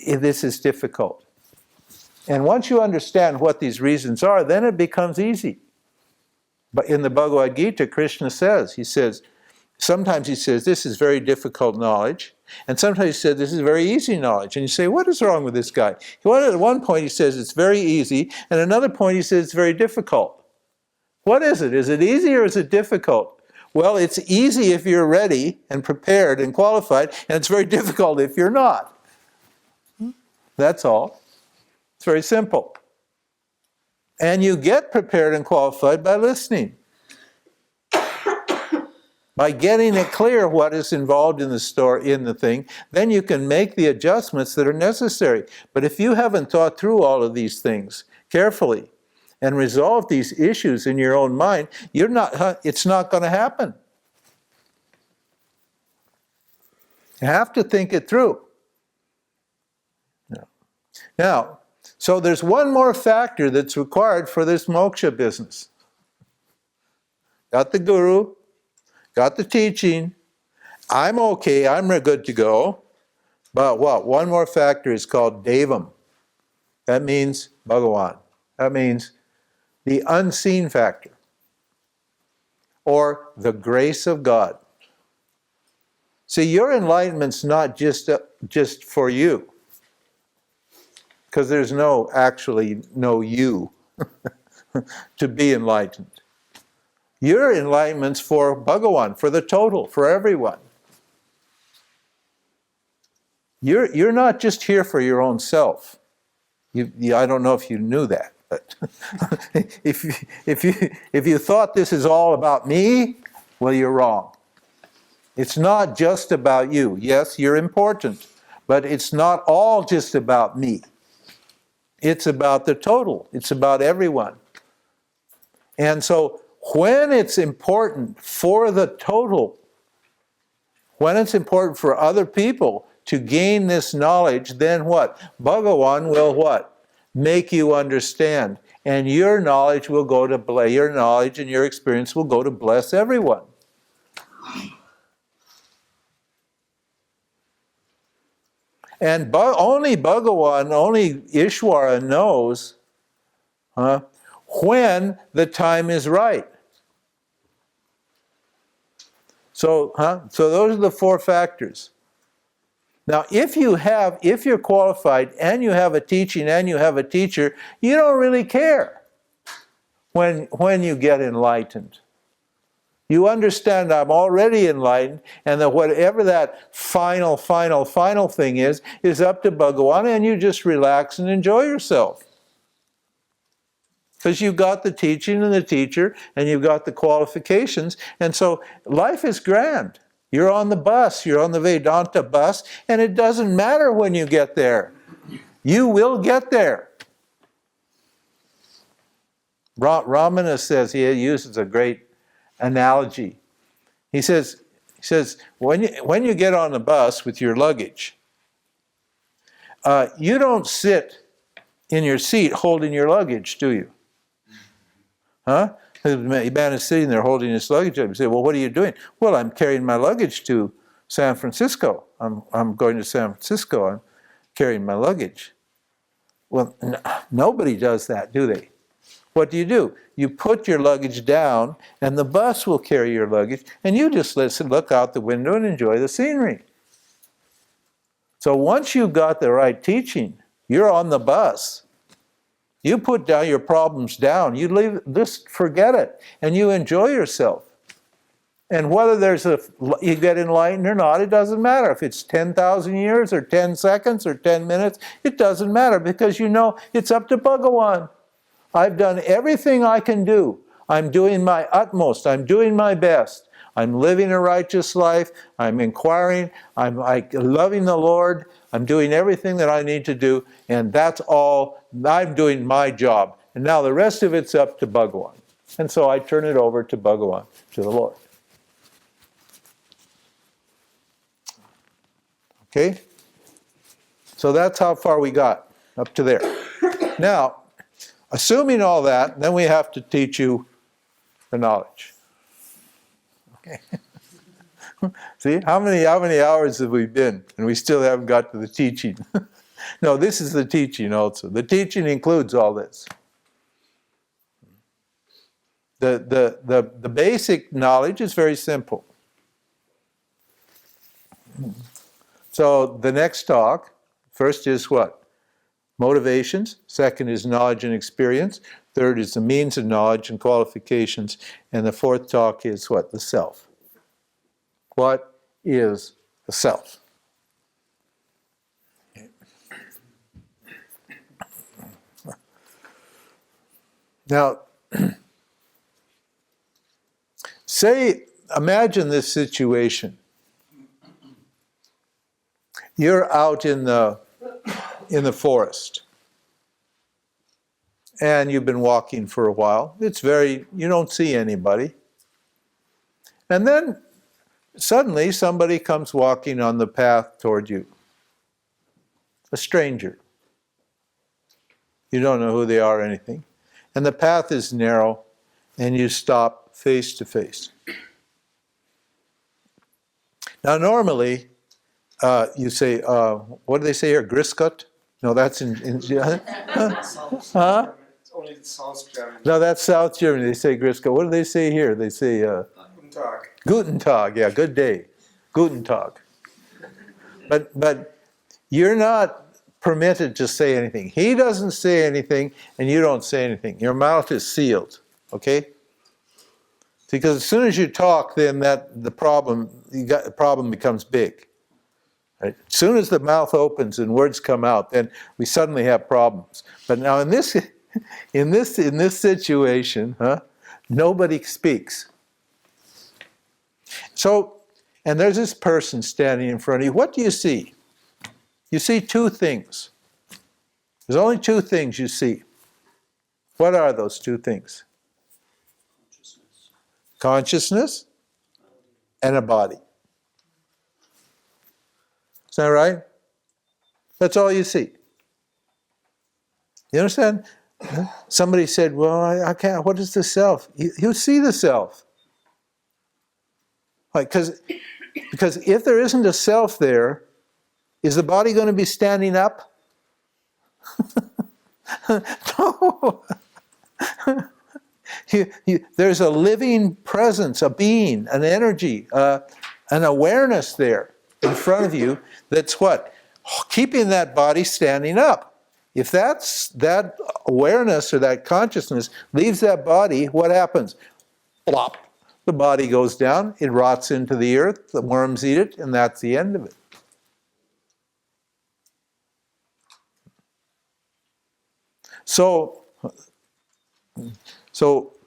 this is difficult. And once you understand what these reasons are, then it becomes easy. But in the Bhagavad Gita, Krishna says, sometimes he says, this is very difficult knowledge. And sometimes he says, this is very easy knowledge. And you say, what is wrong with this guy? At one point he says it's very easy, and another point he says it's very difficult. What is it? Is it easy or is it difficult? Well, it's easy if you're ready and prepared and qualified, and it's very difficult if you're not. That's all. It's very simple. And you get prepared and qualified by listening. By getting it clear what is involved in the story, in the thing, then you can make the adjustments that are necessary. But if you haven't thought through all of these things carefully and resolved these issues in your own mind, it's not going to happen. You have to think it through. Now, so there's one more factor that's required for this moksha business. Got the guru, got the teaching, I'm okay, I'm good to go. But what? One more factor is called devam. That means Bhagavan. That means the unseen factor. Or the grace of God. See, your enlightenment's not just for you. Because there's actually no you to be enlightened. Your enlightenment's for Bhagavan, for the total, for everyone. You're not just here for your own self. I don't know if you knew that, but if you thought this is all about me, well, you're wrong. It's not just about you. Yes, you're important, but it's not all just about me. It's about the total. It's about everyone. And so when it's important for the total, when it's important for other people to gain this knowledge, then what? Bhagavan will what? Make you understand. And your knowledge will go to bless, your knowledge and your experience will go to bless everyone. And only Bhagavan, only Ishwara knows when the time is right. So those are the four factors. Now, if you're qualified and you have a teaching and you have a teacher, you don't really care when you get enlightened. You understand I'm already enlightened, and that whatever that final thing is up to Bhagavan, and you just relax and enjoy yourself. Because you've got the teaching and the teacher, and you've got the qualifications, and so life is grand. You're on the bus, you're on the Vedanta bus, and it doesn't matter when you get there. You will get there. Ramana says, he uses a great analogy. He says, when you get on the bus with your luggage, you don't sit in your seat holding your luggage, do you? Huh? The man is sitting there holding his luggage up. You say, well, what are you doing? Well, I'm carrying my luggage to San Francisco. I'm going to San Francisco. I'm carrying my luggage. Well, nobody does that, do they? What do? You put your luggage down, and the bus will carry your luggage, and you just look out the window and enjoy the scenery. So once you've got the right teaching, you're on the bus. You put down your problems down. You leave, just forget it, and you enjoy yourself. And whether you get enlightened or not, it doesn't matter. If it's 10,000 years or 10 seconds or 10 minutes, it doesn't matter, because you know it's up to Bhagavan. I've done everything I can do. I'm doing my utmost. I'm doing my best. I'm living a righteous life. I'm inquiring. I'm loving the Lord. I'm doing everything that I need to do. And that's all. I'm doing my job. And now the rest of it's up to Bhagavan. And so I turn it over to Bhagavan, to the Lord. Okay? So that's how far we got, up to there. Now, assuming all that, then we have to teach you the knowledge. Okay. See, how many hours have we been, and we still haven't got to the teaching? No, this is the teaching also. The teaching includes all this. The basic knowledge is very simple. So the next talk, first is what? Motivations. Second is knowledge and experience. Third is the means of knowledge and qualifications. And the fourth talk is what? The self. What is the self? Now, imagine this situation. You're out in the forest, and you've been walking for a while. You don't see anybody. And then suddenly somebody comes walking on the path toward you. A stranger. You don't know who they are or anything. And the path is narrow, and you stop face to face. Now normally, you say, what do they say here? Griscut? No, that's in huh? It's only South Germany. No, that's South Germany. They say Griscut. What do they say here? They say Guten Tag. Guten Tag. Yeah, good day. Guten Tag. But you're not permitted to say anything. He doesn't say anything, and you don't say anything. Your mouth is sealed. Okay? Because as soon as you talk, then the problem becomes big. Right? As soon as the mouth opens and words come out, then we suddenly have problems. But now in this situation, nobody speaks. So And there's this person standing in front of you. What do you see? You see two things. There's only two things you see. What are those two things? Consciousness and a body. Is that right? That's all you see. You understand? Somebody said, well, I can't, what is the self? You see the self. Like, because if there isn't a self there, is the body going to be standing up? No. There's a living presence, a being, an energy, an awareness there in front of you that's what? Keeping that body standing up. If that awareness or that consciousness leaves that body, what happens? Plop. The body goes down, it rots into the earth, the worms eat it, and that's the end of it. So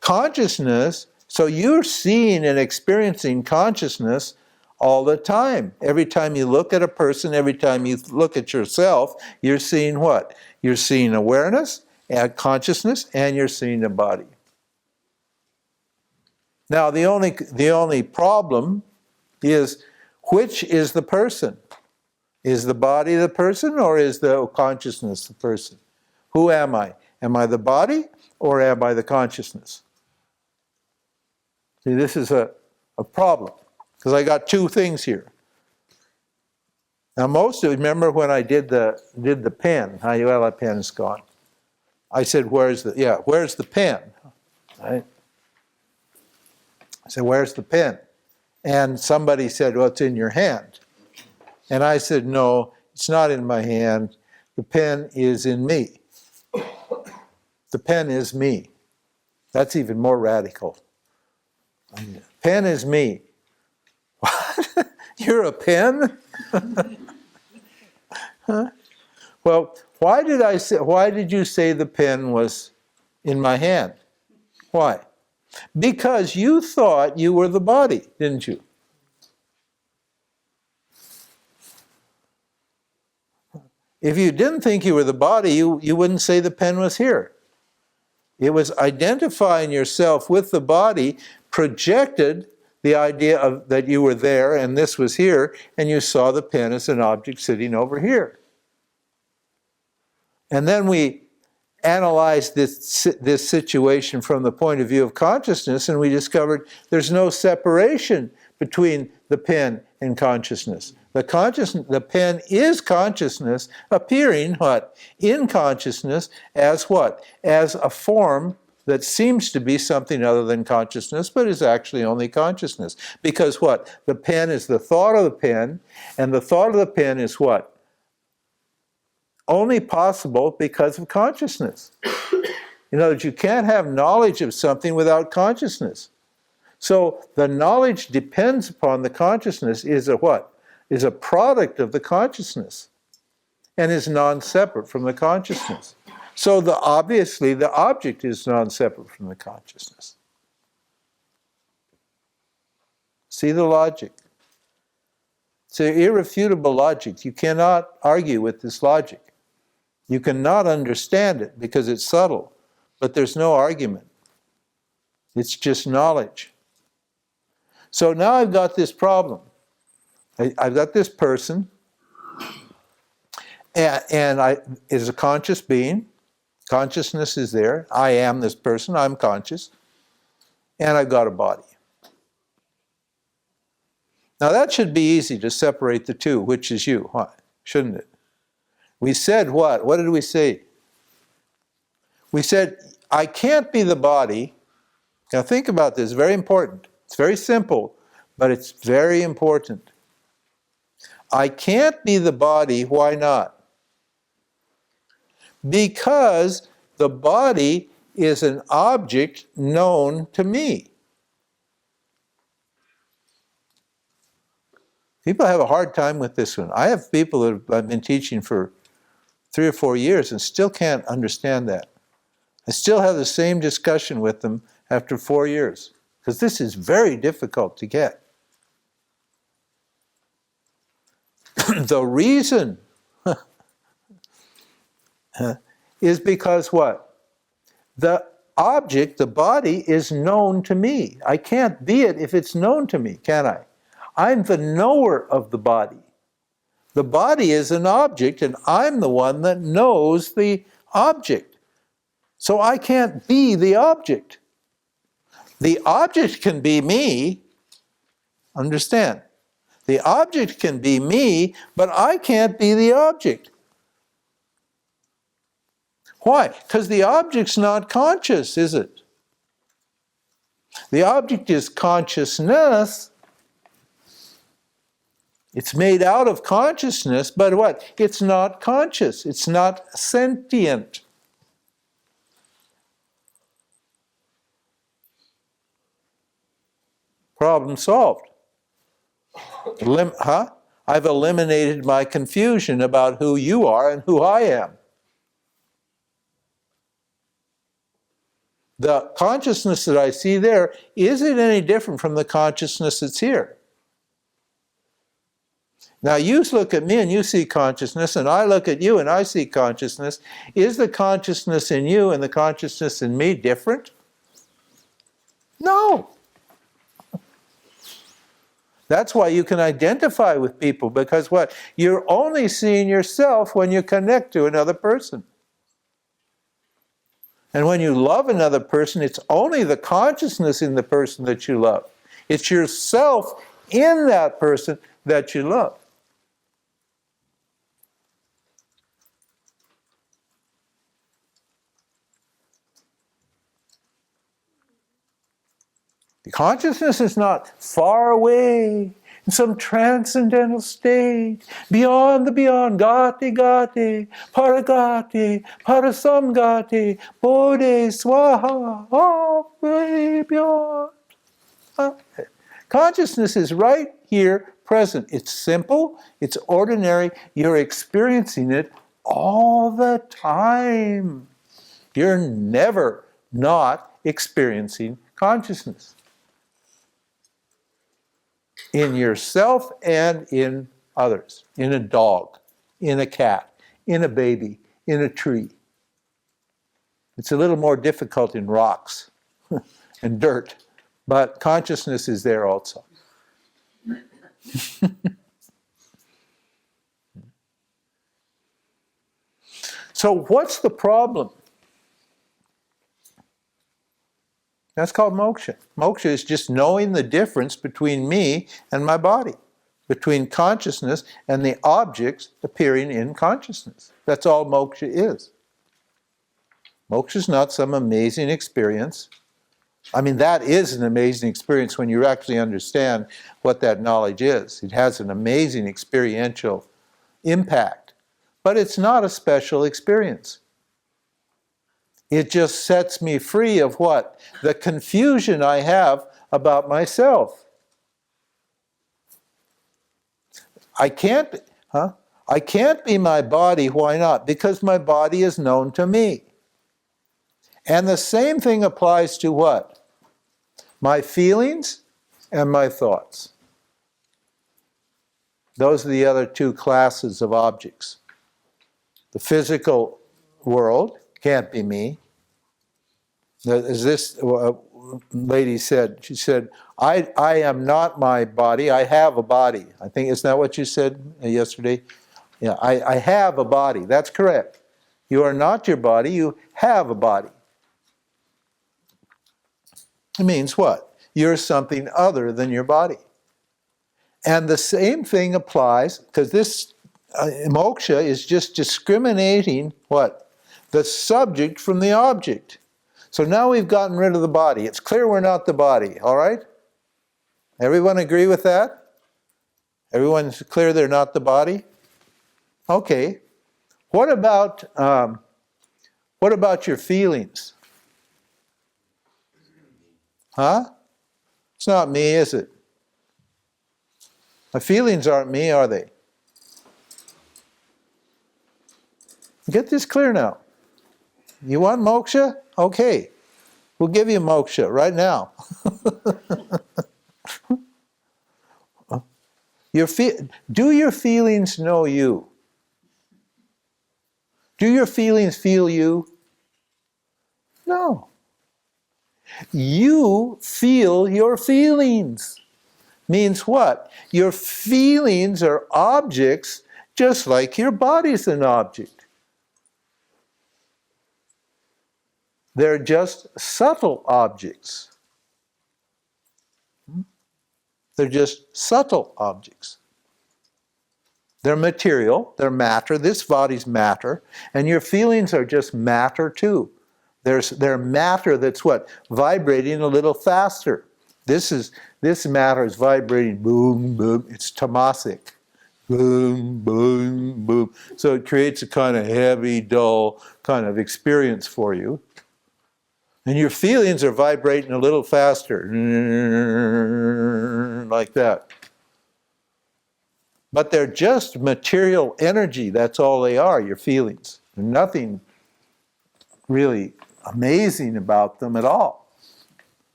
consciousness, so you're seeing and experiencing consciousness all the time. Every time you look at a person, every time you look at yourself, you're seeing what? You're seeing awareness and consciousness, and you're seeing the body. Now, the only problem is, which is the person? Is the body the person, or is the consciousness the person? Who am I? Am I the body, or am I the consciousness? See, this is a problem, because I got two things here. Now, most of you remember when I did the pen. Well, that pen is gone. I said, where's the pen? Right? I said, where's the pen? And somebody said, well, it's in your hand. And I said, no, it's not in my hand. The pen is in me. The pen is me. That's even more radical. Pen is me. What? You're a pen? Huh? Well, why did you say the pen was in my hand? Why? Because you thought you were the body, didn't you? If you didn't think you were the body, you wouldn't say the pen was here. It was identifying yourself with the body, projected the idea of that you were there and this was here, and you saw the pen as an object sitting over here. And then we analyzed this situation from the point of view of consciousness, and we discovered there's no separation between the pen and consciousness. The pen is consciousness appearing what? In consciousness as what? As a form that seems to be something other than consciousness, but is actually only consciousness. Because what? The pen is the thought of the pen, and the thought of the pen is what? Only possible because of consciousness. In other words, you can't have knowledge of something without consciousness. So the knowledge depends upon the consciousness, is a what? Is a product of the consciousness, and is non-separate from the consciousness. So obviously the object is non-separate from the consciousness. See the logic? It's an irrefutable logic. You cannot argue with this logic. You cannot understand it because it's subtle, but there's no argument. It's just knowledge. So now I've got this problem. I've got this person, and I is a conscious being. Consciousness is there. I am this person. I'm conscious. And I've got a body. Now that should be easy to separate the two. Which is you? Huh? Shouldn't it? We said what? What did we say? We said, I can't be the body. Now think about this. Very important. It's very simple, but it's very important. I can't be the body. Why not? Because the body is an object known to me. People have a hard time with this one. I have people that I've been teaching for 3 or 4 years and still can't understand that. I still have the same discussion with them after 4 years, because this is very difficult to get. The reason is because what? The object, the body, is known to me. I can't be it if it's known to me, can I? I'm the knower of the body. The body is an object, and I'm the one that knows the object. So I can't be the object. The object can be me. Understand? The object can be me, but I can't be the object. Why? Because the object's not conscious, is it? The object is consciousness. It's made out of consciousness, but what? It's not conscious. It's not sentient. Problem solved. I've eliminated my confusion about who you are and who I am. The consciousness that I see there isn't any different from the consciousness that's here. Now you look at me and you see consciousness, and I look at you and I see consciousness. Is the consciousness in you and the consciousness in me different? No. That's why you can identify with people, because what? You're only seeing yourself when you connect to another person. And when you love another person, it's only the consciousness in the person that you love. It's yourself in that person that you love. The consciousness is not far away in some transcendental state, beyond the beyond, gati gati, paragati, parasamgati, bodhi swaha, oh, way beyond. Consciousness is right here, present. It's simple, it's ordinary, you're experiencing it all the time. You're never not experiencing consciousness. In yourself and in others, in a dog, in a cat, in a baby, in a tree. It's a little more difficult in rocks and dirt, but consciousness is there also. So what's the problem? That's called moksha. Moksha is just knowing the difference between me and my body, between consciousness and the objects appearing in consciousness. That's all moksha is. Moksha is not some amazing experience. I mean, that is an amazing experience when you actually understand what that knowledge is. It has an amazing experiential impact, but it's not a special experience. It just sets me free of what? The confusion I have about myself. I can't be my body. Why not? Because my body is known to me. And the same thing applies to what? My feelings and my thoughts. Those are the other two classes of objects. The physical world can't be me. As this lady said, she said, I am not my body, I have a body. I think, isn't that what you said yesterday? Yeah, I have a body. That's correct. You are not your body, you have a body. It means what? You're something other than your body. And the same thing applies, because this moksha is just discriminating what? The subject from the object. So now we've gotten rid of the body. It's clear we're not the body, all right? Everyone agree with that? Everyone's clear they're not the body? Okay. What about your feelings? Huh? It's not me, is it? My feelings aren't me, are they? Get this clear now. You want moksha? Okay. We'll give you moksha right now. Do your feelings know you? Do your feelings feel you? No. You feel your feelings. Means what? Your feelings are objects just like your body's an object. They're just subtle objects. They're just subtle objects. They're material, they're matter, this body's matter, and your feelings are just matter too. They're matter that's what? Vibrating a little faster. This matter is vibrating, boom, boom, it's tamasic. Boom, boom, boom. So it creates a kind of heavy, dull kind of experience for you. And your feelings are vibrating a little faster, like that. But they're just material energy, that's all they are, your feelings. There's nothing really amazing about them at all.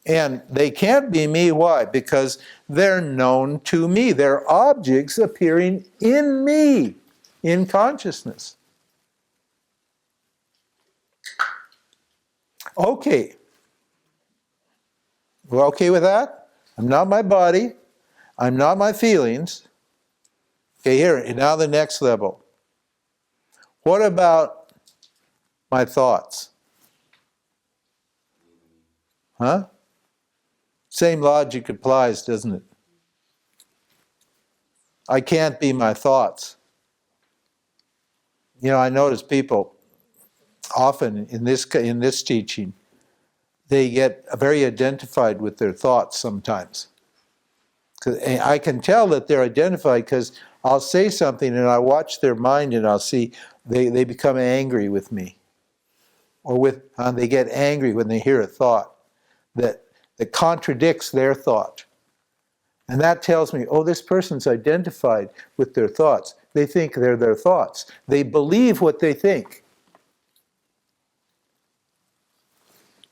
And they can't be me, why? Because they're known to me. They're objects appearing in me, in consciousness. Okay. We're okay with that? I'm not my body. I'm not my feelings. Okay, here, now the next level. What about my thoughts? Huh? Same logic applies, doesn't it? I can't be my thoughts. You know, I notice people often in this teaching, they get very identified with their thoughts sometimes. I can tell that they're identified because I'll say something and I watch their mind and I'll see they become angry with me. Or they get angry when they hear a thought that contradicts their thought. And that tells me, oh, this person's identified with their thoughts. They think they're their thoughts. They believe what they think.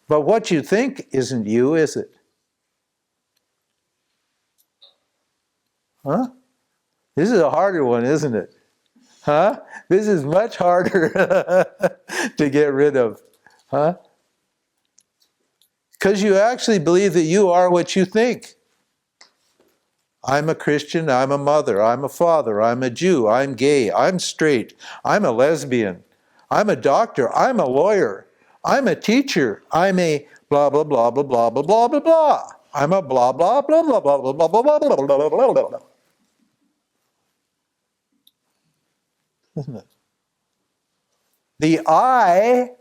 But what you think isn't you, is it? Huh? This is a harder one, isn't it? Huh? This is much harder to get rid of. Huh? Because you actually believe that you are what you think. I'm a Christian, I'm a mother, I'm a father, I'm a Jew, I'm gay, I'm straight, I'm a lesbian, I'm a doctor, I'm a lawyer, I'm a teacher, I'm a blah blah blah blah blah blah blah blah blah. I'm a blah blah blah blah blah blah blah blah blah blah blah blah blah blah. Isn't it? The I,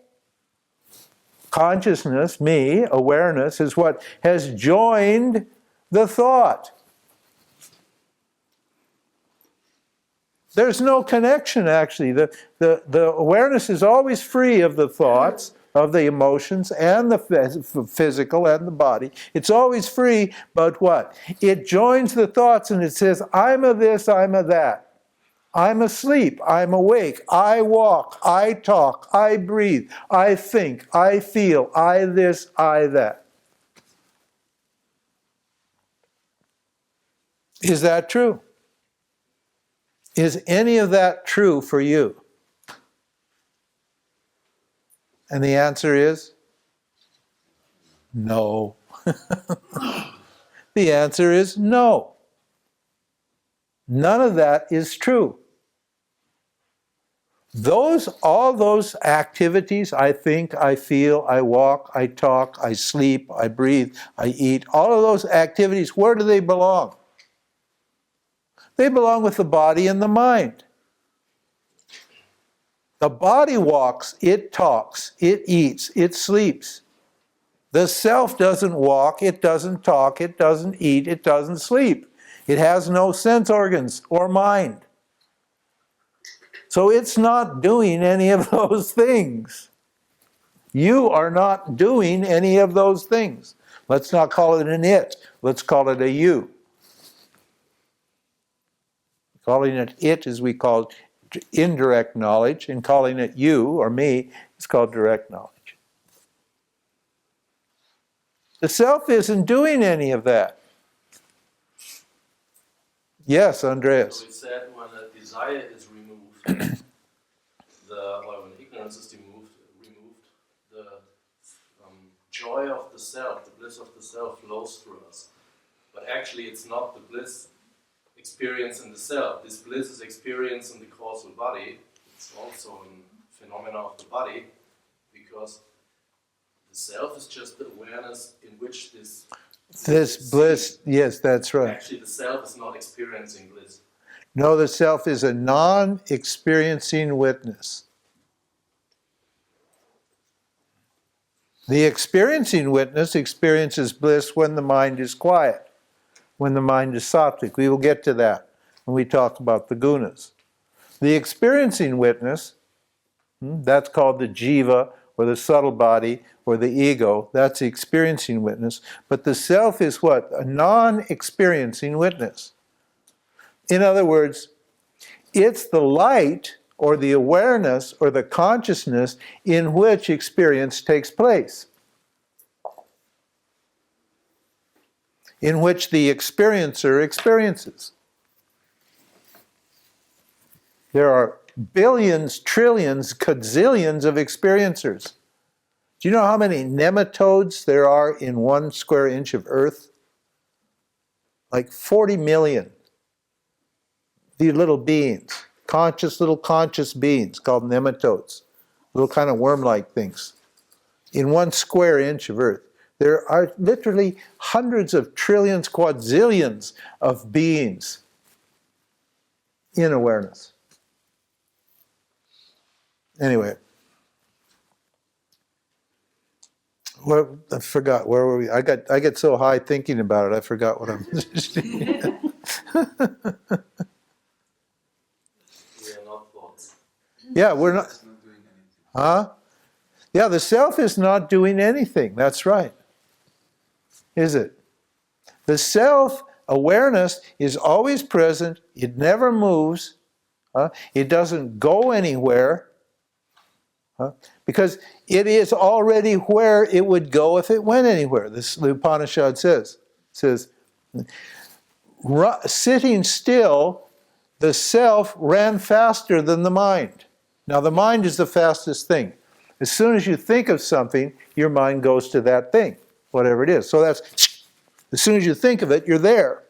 consciousness, me, awareness, is what has joined the thought. There's no connection, actually. The awareness is always free of the thoughts, of the emotions, and the physical and the body. It's always free, but what? It joins the thoughts and it says, I'm a this, I'm a that. I'm asleep, I'm awake, I walk, I talk, I breathe, I think, I feel, I this, I that. Is that true? Is any of that true for you? And the answer is no. The answer is no. None of that is true. All those activities, I think, I feel, I walk, I talk, I sleep, I breathe, I eat, all of those activities, where do they belong? They belong with the body and the mind. The body walks, it talks, it eats, it sleeps. The self doesn't walk, it doesn't talk, it doesn't eat, it doesn't sleep. It has no sense organs or mind. So it's not doing any of those things. You are not doing any of those things. Let's not call it an it, let's call it a you. Calling it it is we call indirect knowledge, and calling it you or me is called direct knowledge. The self isn't doing any of that. Yes, Andreas. So we said when a desire is removed, or when ignorance is removed, the joy of the self, the bliss of the self flows through us. But actually it's not the bliss experience in the self. This bliss is experience in the causal body. It's also a phenomena of the body, because the self is just the awareness in which this Bliss, yes, that's right. Actually, the self is not experiencing bliss. No, the self is a non-experiencing witness. The experiencing witness experiences bliss when the mind is quiet, when the mind is sattvic. We will get to that when we talk about the gunas. The experiencing witness, that's called the jiva, or the subtle body, or the ego. That's the experiencing witness. But the self is what? A non-experiencing witness. In other words, it's the light, or the awareness, or the consciousness in which experience takes place. In which the experiencer experiences. There are billions, trillions, gazillions of experiencers. Do you know how many nematodes there are in 1 square inch of earth? Like 40 million. These little beings, little conscious beings called nematodes, little kind of worm-like things. In 1 square inch of earth, there are literally hundreds of trillions, quadrillions of beings in awareness. Anyway, I forgot, where were we? I get so high thinking about it, I forgot what I'm We are not thoughts. Yeah, we're not. It's not doing anything. Huh? Yeah, the self is not doing anything. That's right. Is it? The self-awareness is always present. It never moves. It doesn't go anywhere. Because it is already where it would go if it went anywhere. The Upanishad says, sitting still, the self ran faster than the mind. Now the mind is the fastest thing. As soon as you think of something, your mind goes to that thing, whatever it is. So that's, as soon as you think of it, you're there.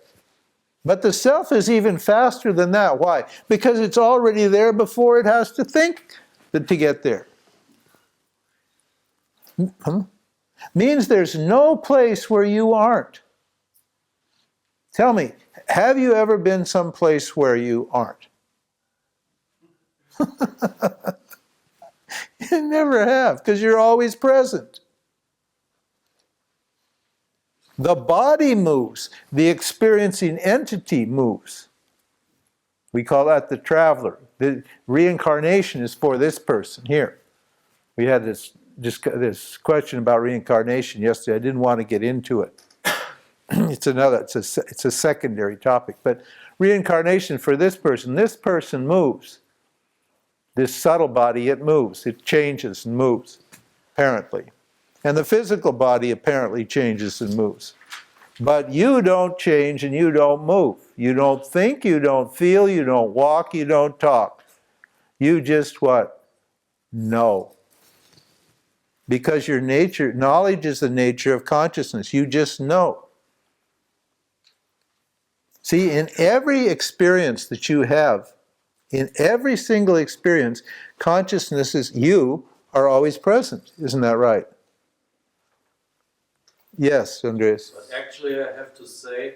But the self is even faster than that. Why? Because it's already there before it has to think to get there. Means there's no place where you aren't. Tell me, have you ever been someplace where you aren't? You never have, because you're always present. The body moves, the experiencing entity moves. We call that the traveler. The reincarnation is for this person here. We had this question about reincarnation yesterday. I didn't want to get into it. It's a secondary topic. But reincarnation for this person moves. This subtle body, it moves. It changes and moves, apparently. And the physical body apparently changes and moves. But you don't change and you don't move. You don't think, you don't feel, you don't walk, you don't talk. You just what? Know. Because your nature, knowledge is the nature of consciousness. You just know. See, in every experience that you have, in every single experience, consciousness is, you are always present. Isn't that right? Yes, Andreas. But actually, I have to say,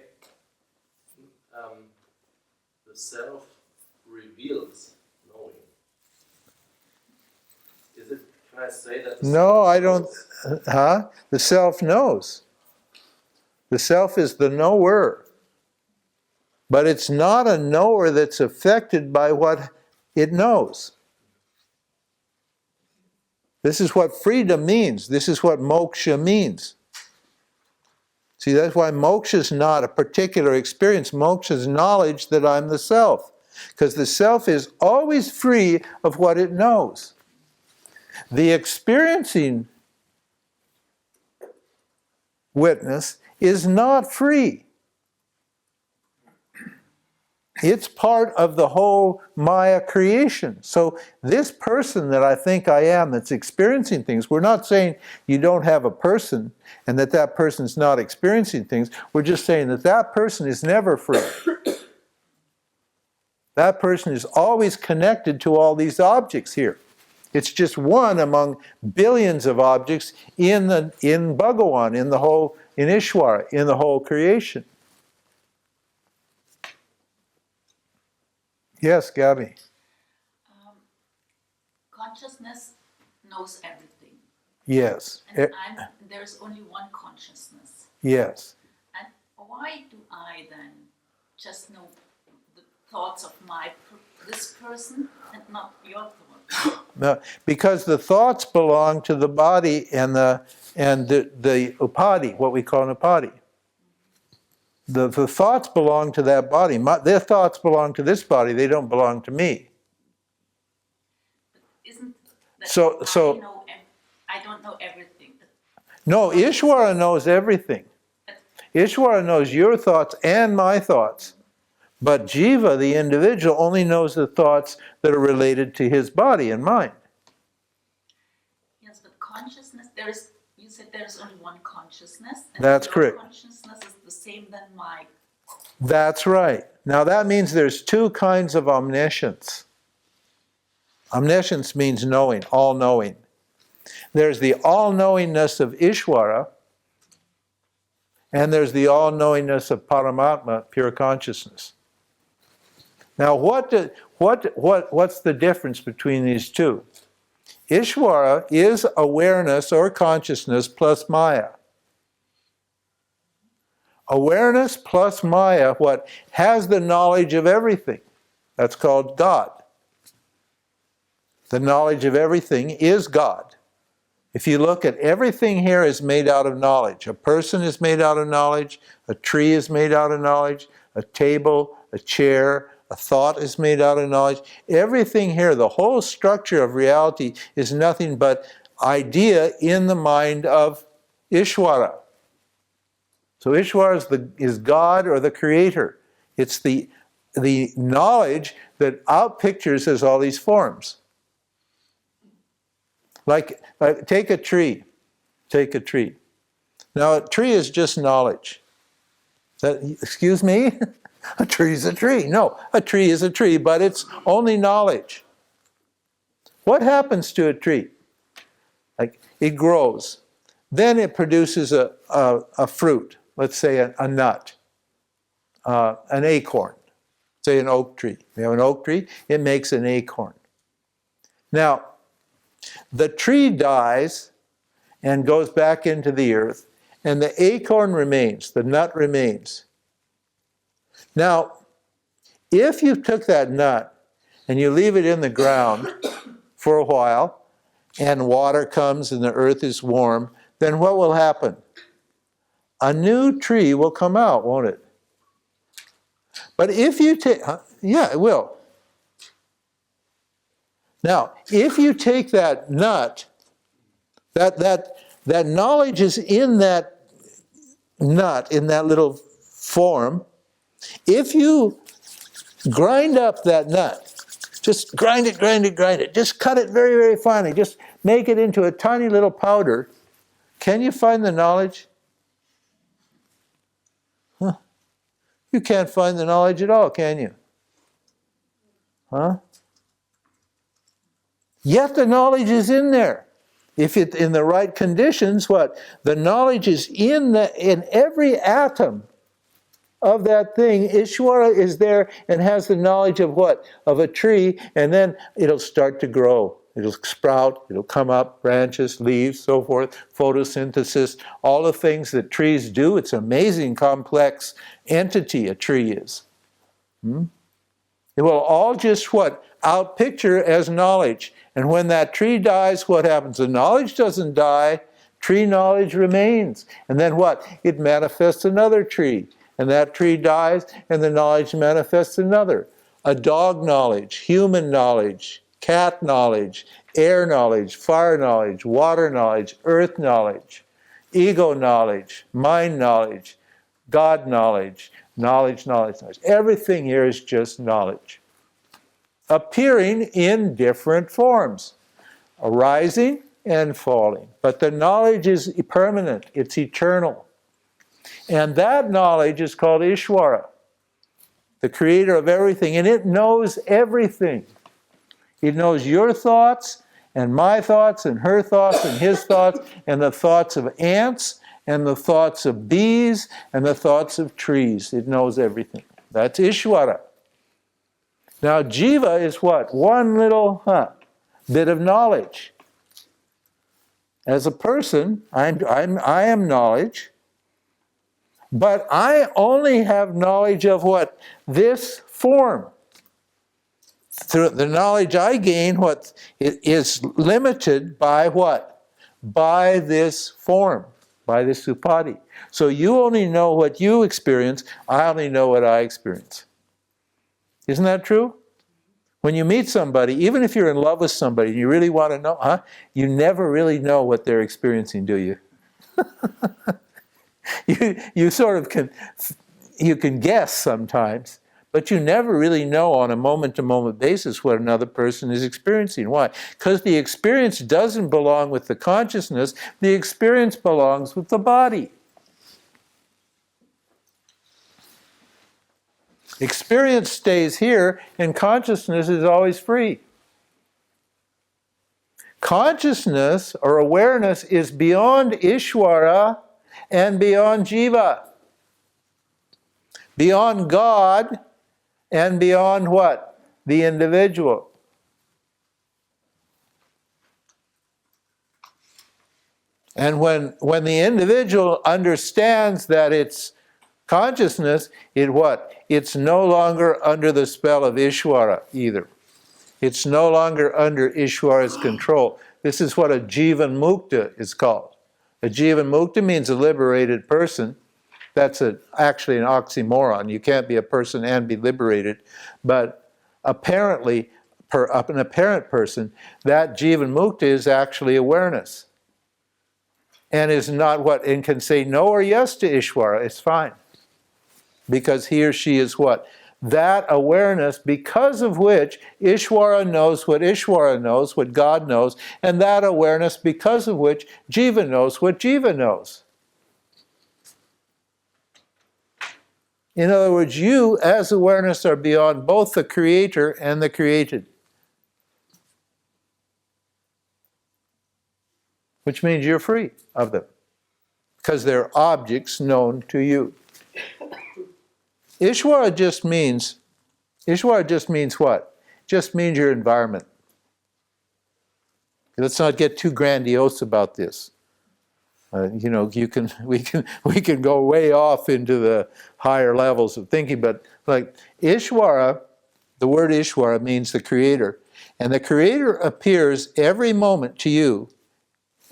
the self reveals knowing. Is it? Can I say that? No, I don't. The self knows. The self is the knower. But it's not a knower that's affected by what it knows. This is what freedom means. This is what moksha means. See, that's why moksha is not a particular experience. Moksha is knowledge that I'm the self. Because the self is always free of what it knows. The experiencing witness is not free. It's part of the whole Maya creation. So this person that I think I am that's experiencing things, we're not saying you don't have a person and that that person's not experiencing things. We're just saying that that person is never free. That person is always connected to all these objects here. It's just one among billions of objects in Bhagawan, in Ishwara, in the whole creation. Yes, Gabby. Consciousness knows everything. Yes. And there's only one consciousness. Yes. And why do I then just know the thoughts of this person and not your thoughts? No, because the thoughts belong to the body and the upadi, what we call an upadi. The thoughts belong to that body. Their thoughts belong to this body. They don't belong to me. But isn't that So I don't know everything. No, Ishwara knows everything. Ishwara knows your thoughts and my thoughts. But Jiva, the individual, only knows the thoughts that are related to his body and mind. Yes, but consciousness, you said there's only one consciousness. And That's your correct. Consciousness is the same than my. That's right. Now that means there's two kinds of omniscience. Omniscience means knowing, all-knowing. There's the all-knowingness of Ishwara, and there's the all-knowingness of Paramatma, pure consciousness. Now what's the difference between these two? Ishwara is awareness or consciousness plus Maya. Awareness plus Maya, what has the knowledge of everything. That's called God. The knowledge of everything is God. If you look at everything here is made out of knowledge. A person is made out of knowledge. A tree is made out of knowledge. A table, a chair, a thought is made out of knowledge. Everything here, the whole structure of reality is nothing but idea in the mind of Ishwara. So Ishwara is God or the creator. It's the knowledge that outpictures as all these forms. Like take a tree. Take a tree. Now a tree is just knowledge. Excuse me? A tree is a tree. No, a tree is a tree, but it's only knowledge. What happens to a tree? Like it grows. Then it produces a fruit. Let's say a nut, an acorn. Say an oak tree. We have an oak tree, it makes an acorn. Now, the tree dies and goes back into the earth, and the acorn remains, the nut remains. Now, if you took that nut and you leave it in the ground for a while, and water comes and the earth is warm, then what will happen? A new tree will come out, won't it? But if you take, yeah, it will. Now, if you take that nut, that knowledge is in that nut, in that little form. If you grind up that nut, just grind it, just cut it very, very finely, just make it into a tiny little powder, can you find the knowledge? Huh? You can't find the knowledge at all, can you? Huh? Yet the knowledge is in there. If it's in the right conditions, what? The knowledge is in every atom of that thing. Ishwara is there and has the knowledge of what? Of a tree, and then it'll start to grow. It'll sprout, it'll come up, branches, leaves, so forth, photosynthesis, all the things that trees do. It's an amazing complex entity a tree is. It will all just what? Outpicture as knowledge. And when that tree dies, what happens? The knowledge doesn't die, tree knowledge remains. And then what? It manifests another tree. And that tree dies, and the knowledge manifests another. A dog knowledge, human knowledge, cat knowledge, air knowledge, fire knowledge, water knowledge, earth knowledge, ego knowledge, mind knowledge, God knowledge, Knowledge, knowledge, knowledge. Everything here is just knowledge. Appearing in different forms. Arising and falling. But the knowledge is permanent. It's eternal. And that knowledge is called Ishwara, the creator of everything. And it knows everything. It knows your thoughts and my thoughts and her thoughts and his thoughts and the thoughts of ants and the thoughts of bees and the thoughts of trees. It knows everything. That's Ishwara. Now Jiva is what? One little bit of knowledge. As a person, I am knowledge, but I only have knowledge of what? This form. Through the knowledge I gain, what it is limited by what? By this form, by this upadhi. So you only know what you experience, I only know what I experience. Isn't that true? When you meet somebody, even if you're in love with somebody and you really want to know, you never really know what they're experiencing, do you? You sort of you can guess sometimes, but you never really know on a moment-to-moment basis what another person is experiencing. Why? Because the experience doesn't belong with the consciousness, the experience belongs with the body. Experience stays here, and consciousness is always free. Consciousness or awareness is beyond Ishwara and beyond Jiva. Beyond God and beyond what? The individual. And when the individual understands that it's consciousness, it what? It's no longer under the spell of Ishwara either. It's no longer under Ishwara's control. This is what a Jivan Mukta is called. A Jivan Mukta means a liberated person. That's actually an oxymoron. You can't be a person and be liberated. But apparently, an apparent person, that Jivan Mukta is actually awareness. And is not what? And can say no or yes to Ishwara. It's fine. Because he or she is what? That awareness, because of which Ishwara knows what Ishwara knows, what God knows, and that awareness, because of which Jiva knows what Jiva knows. In other words, you as awareness are beyond both the creator and the created. Which means you're free of them. Because they're objects known to you. Ishwara just means what? Just means your environment. Let's not get too grandiose about this. We can go way off into the higher levels of thinking, but like Ishwara, the word Ishwara means the creator. And the creator appears every moment to you,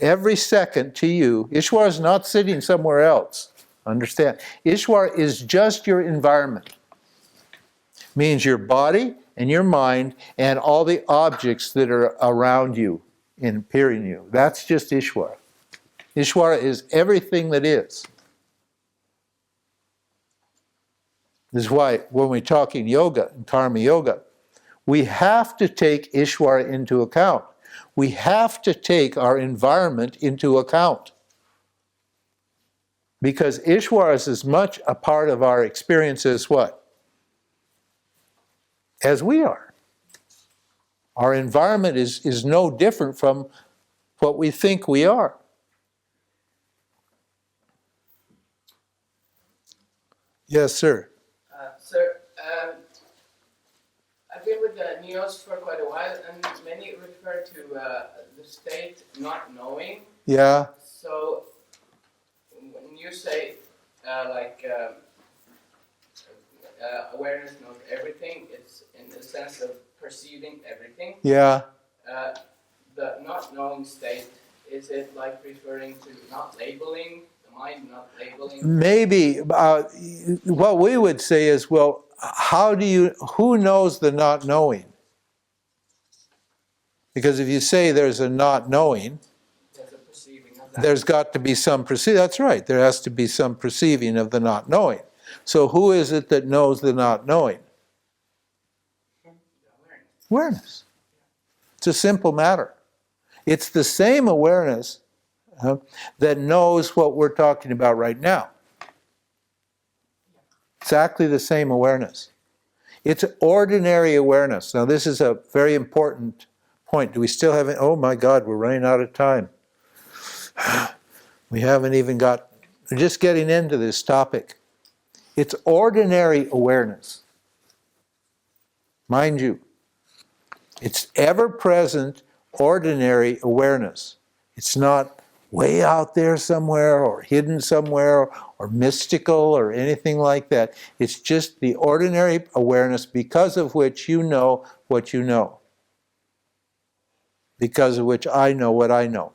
every second to you. Ishwara is not sitting somewhere else. Understand? Ishwara is just your environment. Means your body and your mind and all the objects that are around you and appearing you. That's just Ishwara. Ishwara is everything that is. This is why when we're talking yoga and karma yoga, we have to take Ishwara into account. We have to take our environment into account. Because Ishwara is as much a part of our experience as what? As we are. Our environment is no different from what we think we are. Yes, sir. Sir, I've been with the Neos for quite a while, and many refer to the state not knowing. Yeah. So, when you say awareness knows everything, it's in the sense of perceiving everything. Yeah. The not knowing state, is it like referring to not labeling? The mind not labeling? Maybe what we would say is, well, who knows the not knowing? Because if you say there's a not knowing, There's a perceiving of that. there's got to be some perceiving. That's right. There has to be some perceiving of the not knowing. So who is it that knows the not knowing? Awareness. It's a simple matter. It's the same awareness that knows what we're talking about right now. Exactly the same awareness. It's ordinary awareness. Now this is a very important point. Do we still have it? Oh my God, we're running out of time. We haven't even got, we're just getting into this topic. It's ordinary awareness. Mind you, it's ever-present, ordinary awareness. It's not way out there somewhere or hidden somewhere or mystical or anything like that. It's just the ordinary awareness because of which you know what you know. Because of which I know what I know.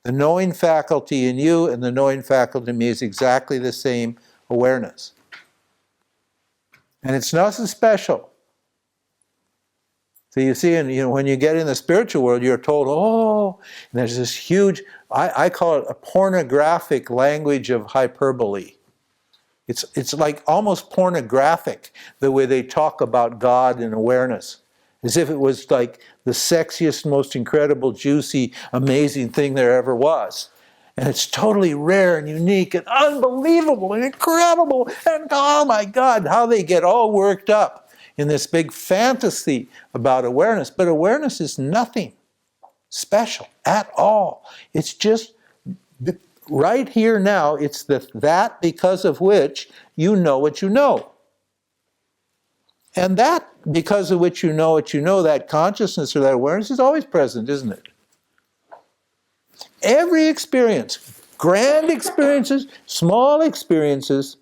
The knowing faculty in you and the knowing faculty in me is exactly the same awareness. And it's nothing special. So you see, and when you get in the spiritual world, you're told, oh, and there's this huge, I call it a pornographic language of hyperbole. It's like almost pornographic, the way they talk about God and awareness. As if it was like the sexiest, most incredible, juicy, amazing thing there ever was. And it's totally rare and unique and unbelievable and incredible. And oh my God, how they get all worked up in this big fantasy about awareness. But awareness is nothing special at all. It's just right here now, it's that because of which you know what you know. And that because of which you know what you know, that consciousness or that awareness is always present, isn't it? Every experience, grand experiences, small experiences,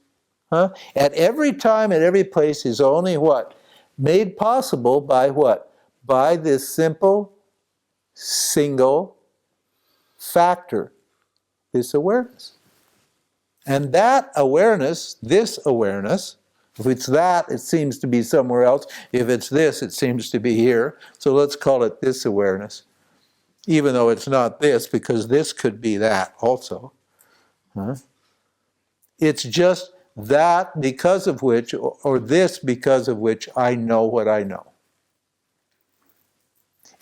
at every time, at every place is only what? Made possible by what? By this simple, single factor, this awareness. And that awareness, this awareness, if it's that, it seems to be somewhere else. If it's this, it seems to be here. So let's call it this awareness. Even though it's not this, because this could be that also. It's just that because of which, or this because of which I know what I know.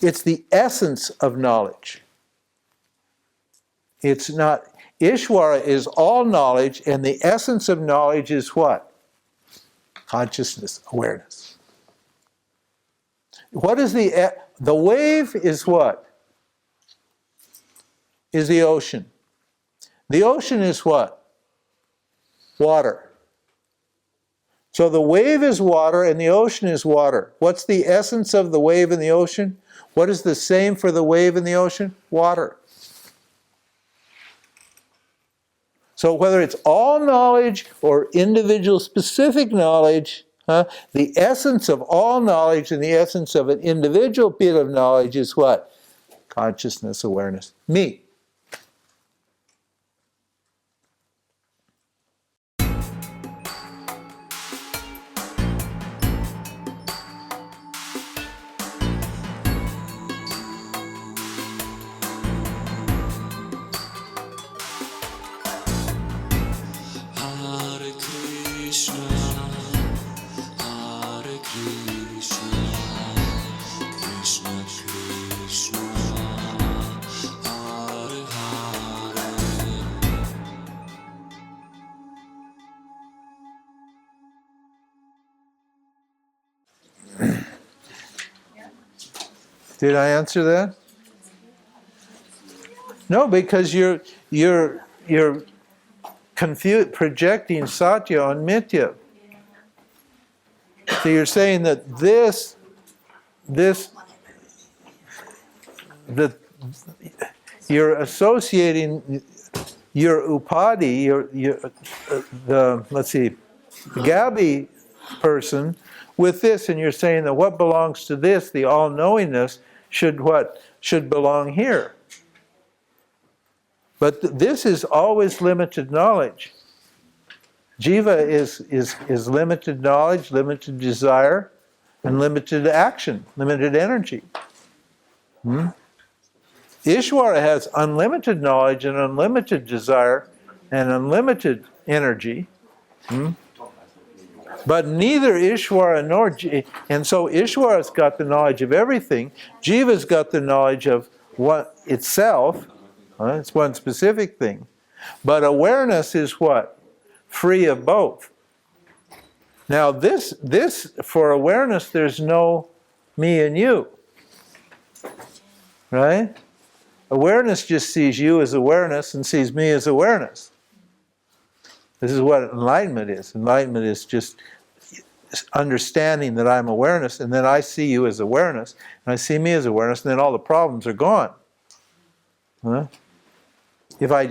It's the essence of knowledge. It's not, Ishwara is all knowledge, and the essence of knowledge is what? Consciousness, awareness. What is the wave is what? Is the ocean. The ocean is what? Water. So the wave is water and the ocean is water. What's the essence of the wave in the ocean? What is the same for the wave in the ocean? Water. So whether it's all knowledge or individual specific knowledge, the essence of all knowledge and the essence of an individual bit of knowledge is what? Consciousness, awareness. Me. Did I answer that? No, because you're projecting satya on mithya. So you're saying that you're associating your upadhi, the Gabi person, with this, and you're saying that what belongs to this, the all-knowingness, should belong here. But this is always limited knowledge. Jiva is limited knowledge, limited desire, and limited action, limited energy. Ishwara has unlimited knowledge and unlimited desire and unlimited energy. But neither Ishwara nor and so Ishwara's got the knowledge of everything. Jiva's got the knowledge of what itself. It's one specific thing. But awareness is what? Free of both. Now this for awareness, there's no me and you. Right? Awareness just sees you as awareness and sees me as awareness. This is what enlightenment is. Enlightenment is just understanding that I'm awareness, and then I see you as awareness, and I see me as awareness, and then all the problems are gone. Huh? If I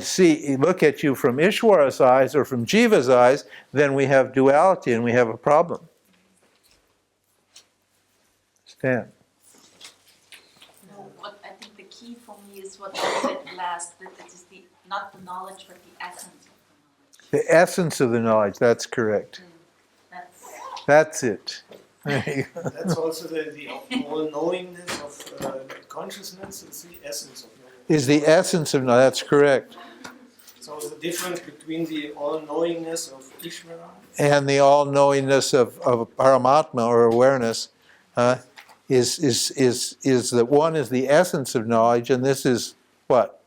look at you from Ishwara's eyes or from Jiva's eyes, then we have duality and we have a problem. Understand? No, what I think the key for me is what you said last, that it is not the knowledge, but the essence of the knowledge. The essence of the knowledge, that's correct. That's it. There you go. That's also the all-knowingness of consciousness. It's the essence of knowledge. Is the essence of knowledge, that's correct. So the difference between the all-knowingness of Ishwara And the all-knowingness of Paramatma or awareness is that one is the essence of knowledge, and this is what?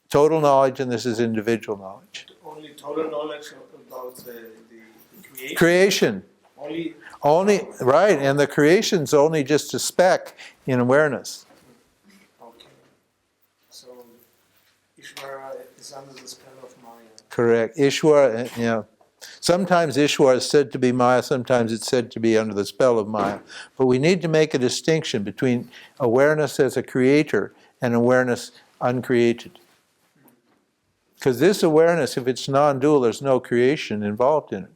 Total knowledge, and this is individual knowledge. only total knowledge about the creation. Creation. Only, right, and the creation's only just a speck in awareness. Okay. So Ishwara is under the spell of Maya. Correct. Ishwara, yeah. Sometimes Ishwara is said to be Maya, sometimes it's said to be under the spell of Maya. But we need to make a distinction between awareness as a creator and awareness uncreated. Because this awareness, if it's non-dual, there's no creation involved in it.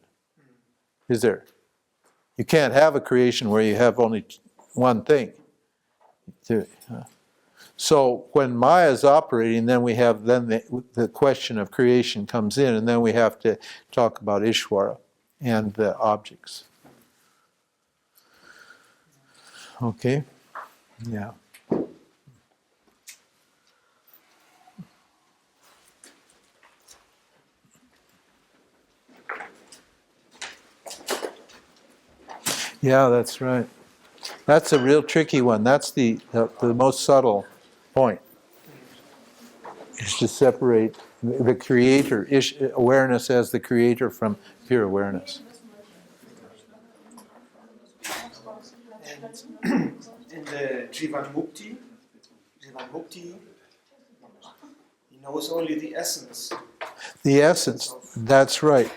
Is there? You can't have a creation where you have only one thing. So when Maya is operating, then we have the question of creation comes in, and then we have to talk about Ishwara and the objects. Okay? Yeah. Yeah, that's right. That's a real tricky one. That's the most subtle point. Is to separate the creator, awareness as the creator, from pure awareness. And in the Jivan Mukti, he knows only the essence. The essence. That's right.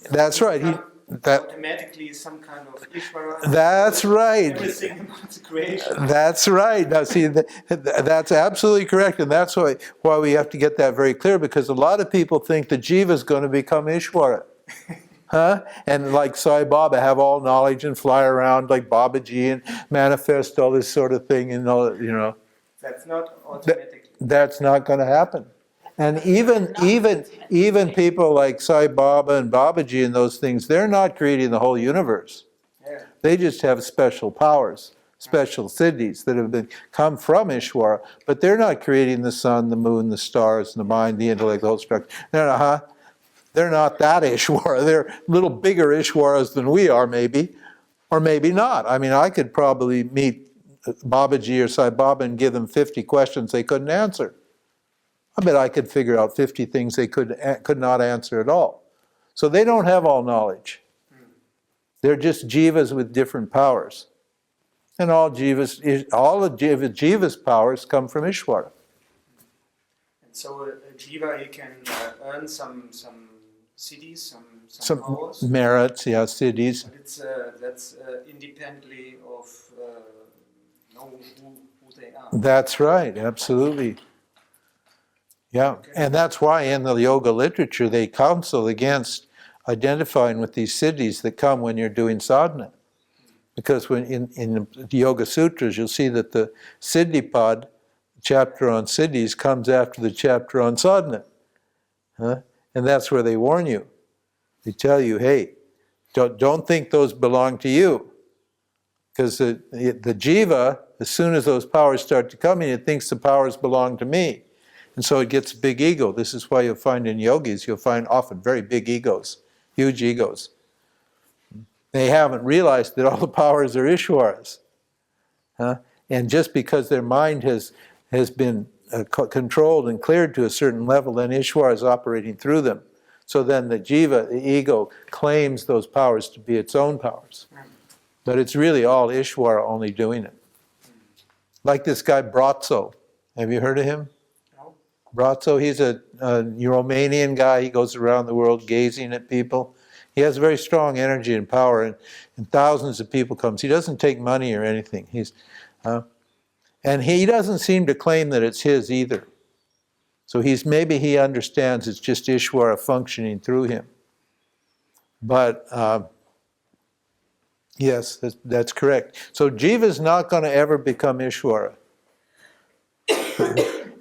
That's right. Automatically some kind of Ishwara. That's right. Everything about the creation. That's right. Now, see, that's absolutely correct, and that's why we have to get that very clear, because a lot of people think that Jiva is going to become Ishwara, and like Sai Baba, have all knowledge and fly around like Babaji and manifest all this sort of thing, and all, you know. That's not automatically. That's not going to happen. And even people like Sai Baba and Babaji and those things, they're not creating the whole universe. Yeah. They just have special powers, special siddhis that have come from Ishwara, but they're not creating the sun, the moon, the stars, the mind, the intellect, the whole structure. They're not that Ishwara. They're little bigger Ishwaras than we are, maybe, or maybe not. I mean, I could probably meet Babaji or Sai Baba and give them 50 questions they couldn't answer. I bet I could figure out 50 things they could not answer at all. So they don't have all knowledge. They're just jivas with different powers. And all of Jiva's powers come from Ishwara. And so a Jiva, he can earn some siddhis, some powers. Merits, yeah, siddhis. But that's independently of knowing who they are. That's right, absolutely. Yeah, Okay. and that's why in the yoga literature they counsel against identifying with these siddhis that come when you're doing sadhana. Because when in the Yoga Sutras, you'll see that the Siddhipad, chapter on siddhis, comes after the chapter on sadhana. And that's where they warn you. They tell you, hey, don't think those belong to you. Because the jiva, as soon as those powers start to come in, it thinks the powers belong to me. And so it gets a big ego. This is why you'll find in yogis, you'll find often very big egos huge egos. They haven't realized that all the powers are Ishwaras. Huh? And just because their mind has been controlled and cleared to a certain level, then Ishwara is operating through them. So then the Jiva, the ego, claims those powers to be its own powers. But it's really all Ishwara only doing it. Like this guy Bratzo. Have you heard of him? No. Bratzo, he's a Romanian guy. He goes around the world gazing at people. He has very strong energy and power, and thousands of people come. He doesn't take money or anything. And he doesn't seem to claim that it's his either. So maybe he understands it's just Ishwara functioning through him. But yes, that's correct. So Jiva is not going to ever become Ishwara.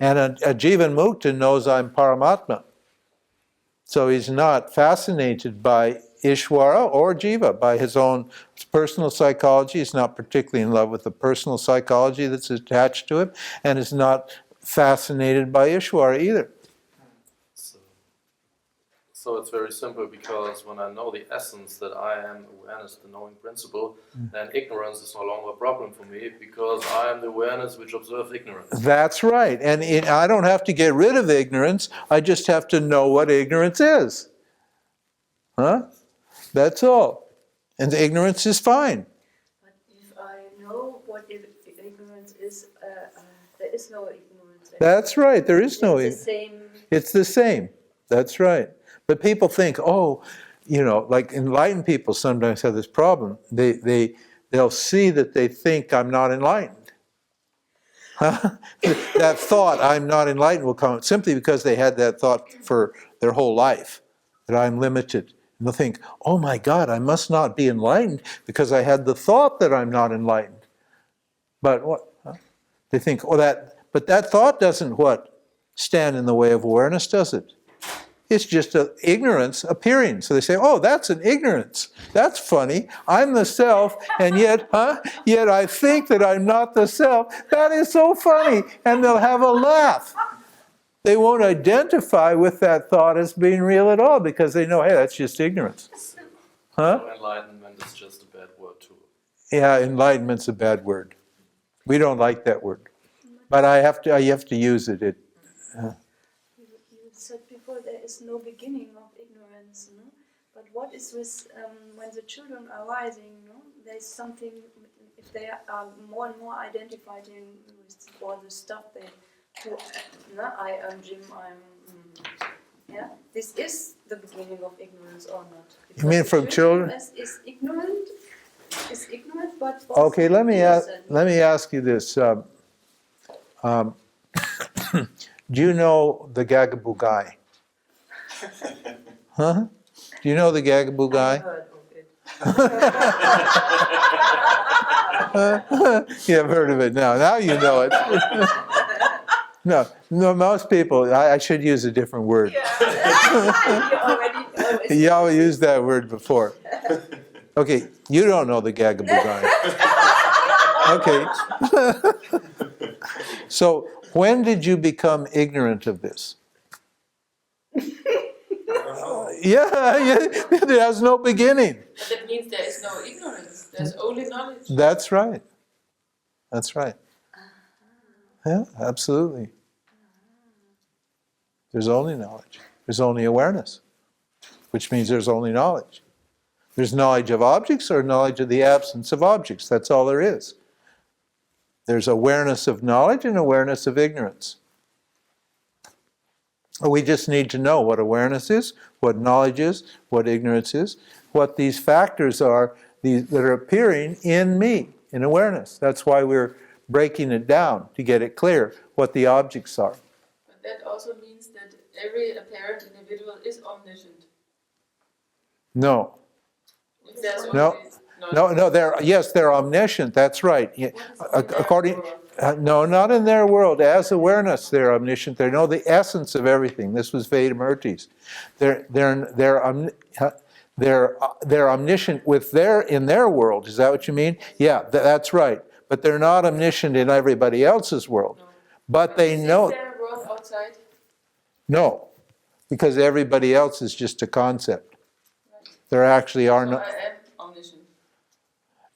And a Jivan Mukta knows I'm Paramatma. So he's not fascinated by Ishwara or Jiva, by his own personal psychology. He's not particularly in love with the personal psychology that's attached to it, and is not fascinated by Ishwara either. So it's very simple, because when I know the essence that I am awareness, the knowing principle, then ignorance is no longer a problem for me, because I am the awareness which observes ignorance. That's right. And I don't have to get rid of ignorance. I just have to know what ignorance is. Huh? That's all. And the ignorance is fine. But if I know what ignorance is, there is no ignorance. That's right. There is no ignorance. It's the same. That's right. But people think, like enlightened people sometimes have this problem. They'll see that they think I'm not enlightened. That thought, I'm not enlightened, will come simply because they had that thought for their whole life, that I'm limited. And they'll think, oh my God, I must not be enlightened because I had the thought that I'm not enlightened. But what? They think, but that thought doesn't stand in the way of awareness, does it? It's just an ignorance appearing. So they say, oh, that's an ignorance. That's funny. I'm the self, and yet I think that I'm not the self. That is so funny. And they'll have a laugh. They won't identify with that thought as being real at all, because they know, hey, that's just ignorance. Huh? So enlightenment is just a bad word too. Yeah, enlightenment's a bad word. We don't like that word. But I have to use it. You said before there is no beginning of ignorance, no? But what is with when the children are rising, no? There's something, if they are more and more identified with all the stuff they do, I am Jim, this is the beginning of ignorance or not? Because You mean from children? Is ignorant, but Okay, let me ask you this. Do you know the Gagaboo guy? Huh? Do you know the Gagaboo guy? I heard of it. You have heard of it now. Now you know it. No, most people, I should use a different word. You always used that word before. Okay, you don't know the Gagaboo guy. Okay. So, when did you become ignorant of this? Yeah, there's no beginning. But that means there is no ignorance. There's only knowledge. That's right. That's right. Yeah, absolutely. There's only knowledge. There's only awareness, which means there's only knowledge. There's knowledge of objects or knowledge of the absence of objects. That's all there is. There's awareness of knowledge and awareness of ignorance. We just need to know what awareness is, what knowledge is, what ignorance is, what these factors are that are appearing in me, in awareness. That's why we're breaking it down, to get it clear what the objects are. But that also means that every apparent individual is omniscient. No. If there's No. only No, they're omniscient, that's right. According, no, not in their world. As awareness, they're omniscient. They know the essence of everything. This was Vedamurti's. They're omniscient in their world. Is that what you mean? Yeah, that's right. But they're not omniscient in everybody else's world. No. But they know. Is there a world outside? No, because everybody else is just a concept. There actually are So no... I am omniscient.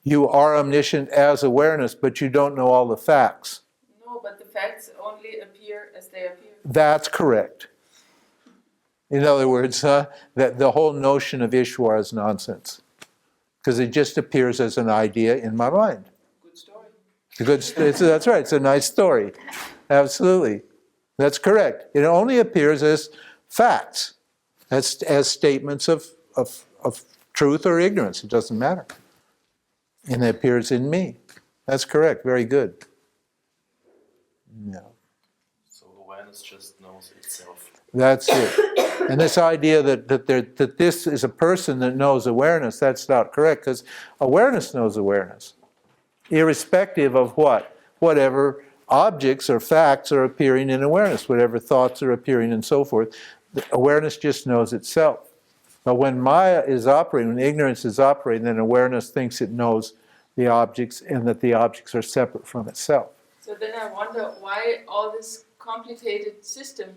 You are omniscient as awareness, but you don't know all the facts. No, but the facts only appear as they appear. That's correct. In other words, that the whole notion of Ishwara is nonsense. Because it just appears as an idea in my mind. Good story. That's right, it's a nice story. Absolutely. That's correct. It only appears as facts, as statements of truth or ignorance. It doesn't matter. And it appears in me. That's correct. Very good. Yeah. So awareness just knows itself. That's it. And this idea that this is a person that knows awareness, that's not correct, because awareness knows awareness, irrespective of what? Whatever objects or facts are appearing in awareness, whatever thoughts are appearing and so forth. The awareness just knows itself. But when Maya is operating, when ignorance is operating, then awareness thinks it knows the objects and that the objects are separate from itself. So then I wonder why all this complicated system,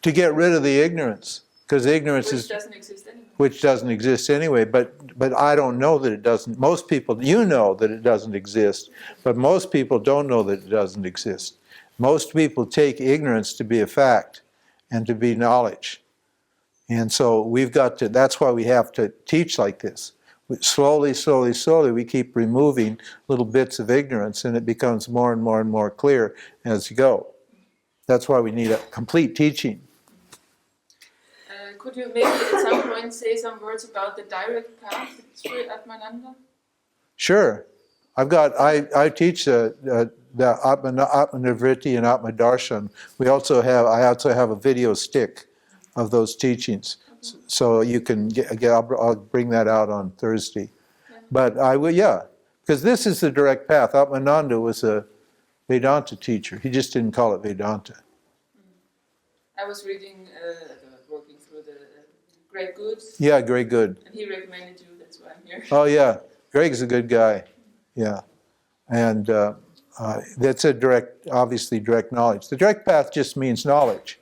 To get rid of the ignorance, because ignorance which is... doesn't exist anymore. Which doesn't exist anyway, but I don't know that it doesn't. Most people, you know that it doesn't exist, but most people don't know that it doesn't exist. Most people take ignorance to be a fact and to be knowledge. And so we've got to, that's why we have to teach like this. Slowly, slowly, slowly, we keep removing little bits of ignorance, and it becomes more and more and more clear as you go. That's why we need a complete teaching. Could you maybe at some point say some words about the direct path through Atmananda? Sure. I teach the Atmanavritti and Atmadarshan. I also have a video stick of those teachings. So you can I'll bring that out on Thursday. Yeah. But I will, because this is the direct path. Atmananda was a Vedanta teacher. He just didn't call it Vedanta. I was reading, working through the Great Goods, Yeah, Greg Good. and he recommended you, that's why I'm here. Oh yeah, Greg's a good guy. Yeah. And that's obviously direct knowledge. The direct path just means knowledge.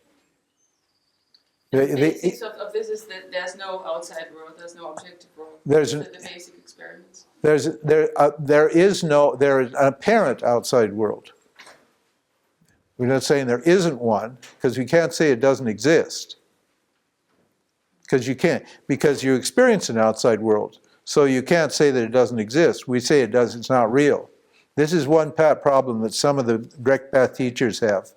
The basics of this is that there's no outside world, there's no objective world. There's the basic experiments. there is an apparent outside world. We're not saying there isn't one, because we can't say it doesn't exist. Because you can't, because you experience an outside world. So you can't say that it doesn't exist. We say it does, it's not real. This is one problem that some of the direct path teachers have.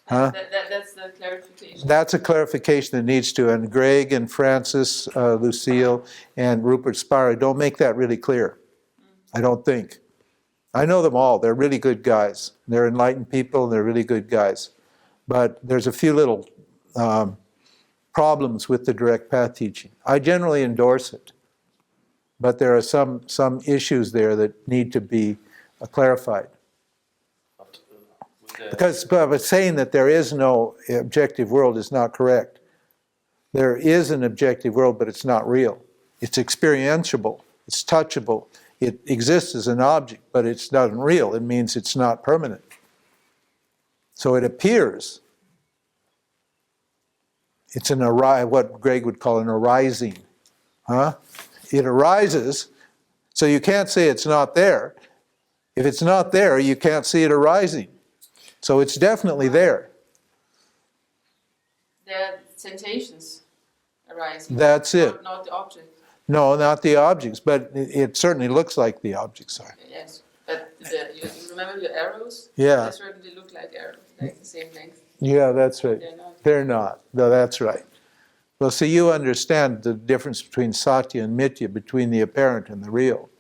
Huh? That's the clarification. That's a clarification that needs to, and Greg and Francis, Lucille, and Rupert Spira don't make that really clear. I don't think. I know them all. They're really good guys. They're enlightened people, and they're really good guys. But there's a few little problems with the direct path teaching. I generally endorse it, but there are some issues there that need to be clarified. Because saying that there is no objective world is not correct. There is an objective world, but it's not real. It's experientiable. It's touchable. It exists as an object, but it's not real. It means it's not permanent. So it appears. It's what Greg would call an arising. Huh? It arises, so you can't say it's not there. If it's not there, you can't see it arising. So it's definitely there. There are sensations arising. That's it. Not the object. No, not the objects, but it certainly looks like the objects are. Yes, but you remember your arrows? Yeah. They certainly look like arrows, like the same length. Yeah, that's right. They're not. They're not. No, that's right. Well, so you understand the difference between satya and mithya, between the apparent and the real.